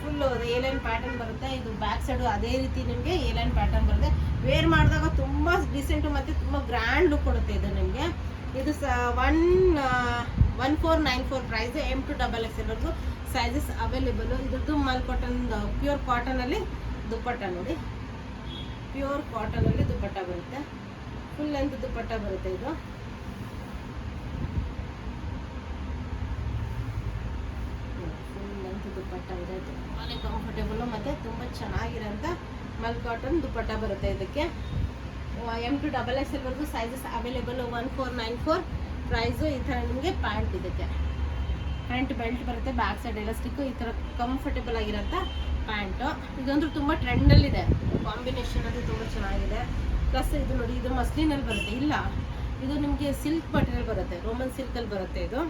ಫುಲ್ಲು ಏಲೈನ್ ಪ್ಯಾಟರ್ನ್ ಬರುತ್ತೆ. ಇದು ಬ್ಯಾಕ್ ಸೈಡು ಅದೇ ರೀತಿ ನಿಮಗೆ ಏಲೈನ್ ಪ್ಯಾಟರ್ನ್ ಬರುತ್ತೆ. ವೇರ್ ಮಾಡಿದಾಗ ತುಂಬ ಡಿಸೆಂಟು ಮತ್ತು ತುಂಬ ಗ್ರ್ಯಾಂಡ್ ಲುಕ್ ಕೊಡುತ್ತೆ ಇದು ನಿಮಗೆ. ಇದು 1494 ಪ್ರೈಸ್. M to XXL ವರೆಗೂ ಸೈಜಸ್ ಅವೈಲೇಬಲು. ಇದ್ರದ್ದು ಮಲ್ ಕಾಟನ್, ಪ್ಯೂರ್ ಕಾಟನಲ್ಲಿ ದುಪ್ಪಟ್ಟ ನೋಡಿ, ಪ್ಯೂರ್ ಕಾಟನಲ್ಲಿ ದುಪ್ಪಟ್ಟ ಬರುತ್ತೆ. ಫುಲ್ ಲೆಂತ್ ದುಪ್ಪಟ್ಟ ಬರುತ್ತೆ. ಇದು ಫುಲ್ ಲೆಂತ್ ದುಪ್ಪಟ್ಟ ಇದೆ, ತುಂಬಾ ಕಂಫರ್ಟೇಬಲು ಮತ್ತು ತುಂಬ ಚೆನ್ನಾಗಿರೋಂಥ ಮಲ್ ಕಾಟನ್ ದುಪ್ಪಟ್ಟ ಬರುತ್ತೆ. ಇದಕ್ಕೆ M to XXL ವರೆಗೂ ಸೈಜಸ್ ಅವೈಲೇಬಲು. 1494 ಪ್ರೈಸು. ಈ ಥರ ನಿಮಗೆ ಪ್ಯಾಂಟ್, ಇದಕ್ಕೆ ಫ್ರಂಟ್ ಬೆಲ್ಟ್ ಬರುತ್ತೆ, ಬ್ಯಾಕ್ ಸೈಡ್ ಎಲಾಸ್ಟಿಕ್ಕು. ಈ ಥರ ಕಂಫರ್ಟೇಬಲ್ ಆಗಿರೋಂಥ ಪ್ಯಾಂಟು. ಇದೊಂದು ತುಂಬ ಟ್ರೆಂಡಲ್ಲಿದೆ, ಕಾಂಬಿನೇಷನ್ ಅದು ತುಂಬ ಚೆನ್ನಾಗಿದೆ. ಪ್ಲಸ್ ಇದು ನೋಡಿ, ಇದು ಮಸ್ಲಿನಲ್ಲಿ ಬರುತ್ತೆ, ಇಲ್ಲ ಇದು ನಿಮಗೆ ಸಿಲ್ಕ್ ಮಟೀರಿಯಲ್ ಬರುತ್ತೆ, ರೋಮನ್ ಸಿಲ್ಕಲ್ಲಿ ಬರುತ್ತೆ. ಇದು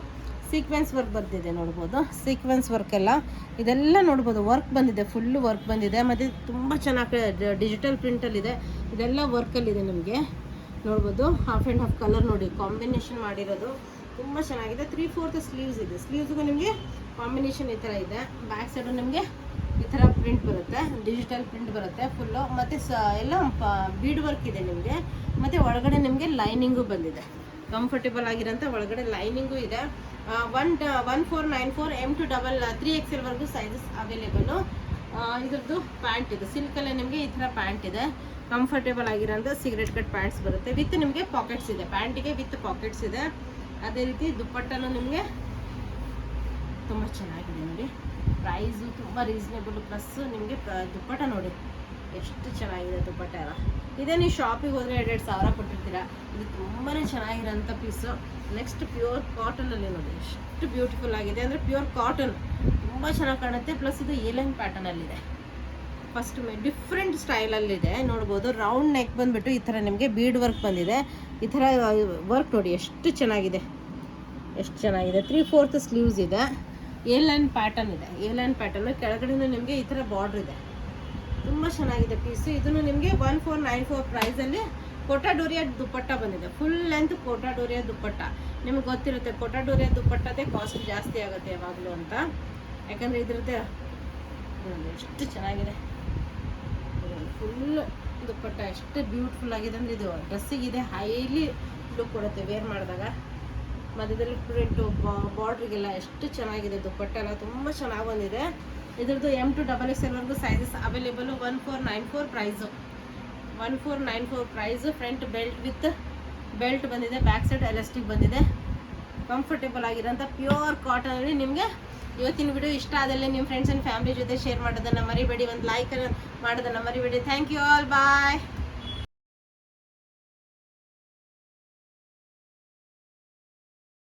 ಸೀಕ್ವೆನ್ಸ್ ವರ್ಕ್ ಬಂದಿದೆ ನೋಡ್ಬೋದು, ಸೀಕ್ವೆನ್ಸ್ ವರ್ಕ್ ಎಲ್ಲ ಇದೆಲ್ಲ ನೋಡ್ಬೋದು. ವರ್ಕ್ ಬಂದಿದೆ, ಫುಲ್ಲು ವರ್ಕ್ ಬಂದಿದೆ. ಮತ್ತು ತುಂಬ ಚೆನ್ನಾಗಿ ಡಿಜಿಟಲ್ ಪ್ರಿಂಟಲ್ಲಿದೆ, ಇದೆಲ್ಲ ವರ್ಕಲ್ಲಿದೆ ನಿಮಗೆ ನೋಡ್ಬೋದು. ಹಾಫ್ ಆ್ಯಂಡ್ ಹಾಫ್ ಕಲರ್ ನೋಡಿ, ಕಾಂಬಿನೇಷನ್ ಮಾಡಿರೋದು ತುಂಬ ಚೆನ್ನಾಗಿದೆ. 3/4 ಸ್ಲೀವ್ಸ್ ಇದೆ, ಸ್ಲೀವ್ಸ್ಗೂ ನಿಮಗೆ ಕಾಂಬಿನೇಷನ್ ಈ ಥರ ಇದೆ. ಬ್ಯಾಕ್ ಸೈಡು ನಿಮಗೆ ಈ ಥರ ಪ್ರಿಂಟ್ ಬರುತ್ತೆ, ಡಿಜಿಟಲ್ ಪ್ರಿಂಟ್ ಬರುತ್ತೆ ಫುಲ್ಲು. ಮತ್ತು ಎಲ್ಲ ಬೀಡ್ ವರ್ಕ್ ಇದೆ ನಿಮಗೆ. ಮತ್ತು ಒಳಗಡೆ ನಿಮಗೆ ಲೈನಿಂಗು ಬಂದಿದೆ, ಕಂಫರ್ಟೇಬಲ್ ಆಗಿರೋಂಥ ಒಳಗಡೆ ಲೈನಿಂಗು ಇದೆ. 1494 M to XXL ವರೆಗೂ ಸೈಜಸ್ ಅವೈಲೇಬಲು. ಇದ್ರದ್ದು ಪ್ಯಾಂಟ್ ಇದೆ, ಸಿಲ್ಕಲ್ಲೇ ನಿಮಗೆ ಈ ಥರ ಪ್ಯಾಂಟ್ ಇದೆ. ಕಂಫರ್ಟೇಬಲ್ ಆಗಿರೋಂಥ ಸಿಗರೇಟ್ ಕಟ್ ಪ್ಯಾಂಟ್ಸ್ ಬರುತ್ತೆ, ವಿತ್ ನಿಮಗೆ ಪಾಕೆಟ್ಸ್ ಇದೆ, ಪ್ಯಾಂಟಿಗೆ ವಿತ್ ಪಾಕೆಟ್ಸ್ ಇದೆ. ಅದೇ ರೀತಿ ದುಪ್ಪಟ್ಟನು ನಿಮಗೆ ತುಂಬ ಚೆನ್ನಾಗಿದೆ ನೋಡಿ. ಪ್ರೈಸು ತುಂಬ ರೀಸನೇಬಲ್, ಪ್ಲಸ್ ನಿಮಗೆ ದುಪ್ಪಟ್ಟ ನೋಡಿ ಎಷ್ಟು ಚೆನ್ನಾಗಿದೆ ದುಪ್ಪಟ್ಟ ಎಲ್ಲ. ಇದೇ ನೀವು ಶಾಪಿಗೆ ಹೋದರೆ 2,000 ಕೊಟ್ಟಿರ್ತೀರ. ಇದು ತುಂಬಾ ಚೆನ್ನಾಗಿರೋಂಥ ಪೀಸು. ನೆಕ್ಸ್ಟ್ ಪ್ಯೂರ್ ಕಾಟನಲ್ಲಿ ನೋಡಿ, ಎಷ್ಟು ಬ್ಯೂಟಿಫುಲ್ ಆಗಿದೆ ಅಂದರೆ ಪ್ಯೂರ್ ಕಾಟನ್ ತುಂಬ ಚೆನ್ನಾಗಿ ಕಾಣುತ್ತೆ. ಪ್ಲಸ್ ಇದು ಏಲೈನ್ ಪ್ಯಾಟರ್ನಲ್ಲಿದೆ, ಫಸ್ಟ್ ಡಿಫ್ರೆಂಟ್ ಸ್ಟೈಲಲ್ಲಿದೆ ನೋಡ್ಬೋದು. ರೌಂಡ್ ನೆಕ್ ಬಂದುಬಿಟ್ಟು ಈ ಥರ ನಿಮಗೆ ಬೀಡ್ ವರ್ಕ್ ಬಂದಿದೆ. ಈ ಥರ ವರ್ಕ್ ನೋಡಿ ಎಷ್ಟು ಚೆನ್ನಾಗಿದೆ, ಎಷ್ಟು ಚೆನ್ನಾಗಿದೆ. 3/4 ಸ್ಲೀವ್ಸ್ ಇದೆ, ಏಲೈನ್ ಪ್ಯಾಟರ್ನ್ ಇದೆ. ಏಲೈನ್ ಪ್ಯಾಟರ್ನ್ ಕೆಳಗಡೆ ನಿಮಗೆ ಈ ಥರ ಬಾರ್ಡ್ರ್ ಇದೆ, ತುಂಬ ಚೆನ್ನಾಗಿದೆ ಪೀಸು. ಇದನ್ನು ನಿಮಗೆ 1494 ಪ್ರೈಸಲ್ಲಿ ಕೋಟಾ ಡೋರಿಯಾ ದುಪ್ಪಟ್ಟ ಬಂದಿದೆ. ಫುಲ್ ಲೆಂತ್ ಕೋಟಾ ಡೋರಿಯಾ ದುಪ್ಪಟ್ಟ. ನಿಮಗೆ ಗೊತ್ತಿರುತ್ತೆ ಕೋಟಾ ಡೋರಿಯಾ ದುಪ್ಪಟ್ಟದೇ ಕಾಸ್ಟ್ ಜಾಸ್ತಿ ಆಗುತ್ತೆ ಯಾವಾಗಲೂ ಅಂತ, ಯಾಕಂದರೆ ಇದ್ರದ್ದೇ ಎಷ್ಟು ಚೆನ್ನಾಗಿದೆ. ಫುಲ್ ದುಪ್ಪಟ್ಟ ಎಷ್ಟು ಬ್ಯೂಟಿಫುಲ್ ಆಗಿದೆ ಅಂದರೆ ಇದು ಡ್ರೆಸ್ಸಿಗಿದೆ, ಹೈಲಿ ಲುಕ್ ಕೊಡುತ್ತೆ ವೇರ್ ಮಾಡಿದಾಗ. ಮಧ್ಯದಲ್ಲಿ ಪ್ರಿಂಟು ಬಾರ್ಡ್ರಿಗೆಲ್ಲ ಎಷ್ಟು ಚೆನ್ನಾಗಿದೆ ದುಪ್ಪಟ್ಟ ಎಲ್ಲ ತುಂಬ ಚೆನ್ನಾಗಿ ಬಂದಿದೆ. ಇದ್ರದ್ದು M to XXL ವರೆಗೂ sizes available. 1494 price, 1494 price. Front belt with belt ಬಂದಿದೆ, ಬ್ಯಾಕ್ ಸೈಡ್ ಎಲಾಸ್ಟಿಕ್ ಬಂದಿದೆ. ಕಂಫರ್ಟೇಬಲ್ ಆಗಿರೋಂಥ ಪ್ಯೂರ್ ಕಾಟನಲ್ಲಿ ನಿಮಗೆ ಇವತ್ತಿನ ವಿಡಿಯೋ ಇಷ್ಟ ಆದಲ್ಲಿ ನಿಮ್ಮ ಫ್ರೆಂಡ್ಸ್ ಆ್ಯಂಡ್ ಫ್ಯಾಮಿಲಿ ಜೊತೆ ಶೇರ್ ಮಾಡೋದನ್ನು ಮರಿಬೇಡಿ. ಒಂದು ಲೈಕ್ ಮಾಡೋದನ್ನು ಮರಿಬೇಡಿ. Thank you all, bye.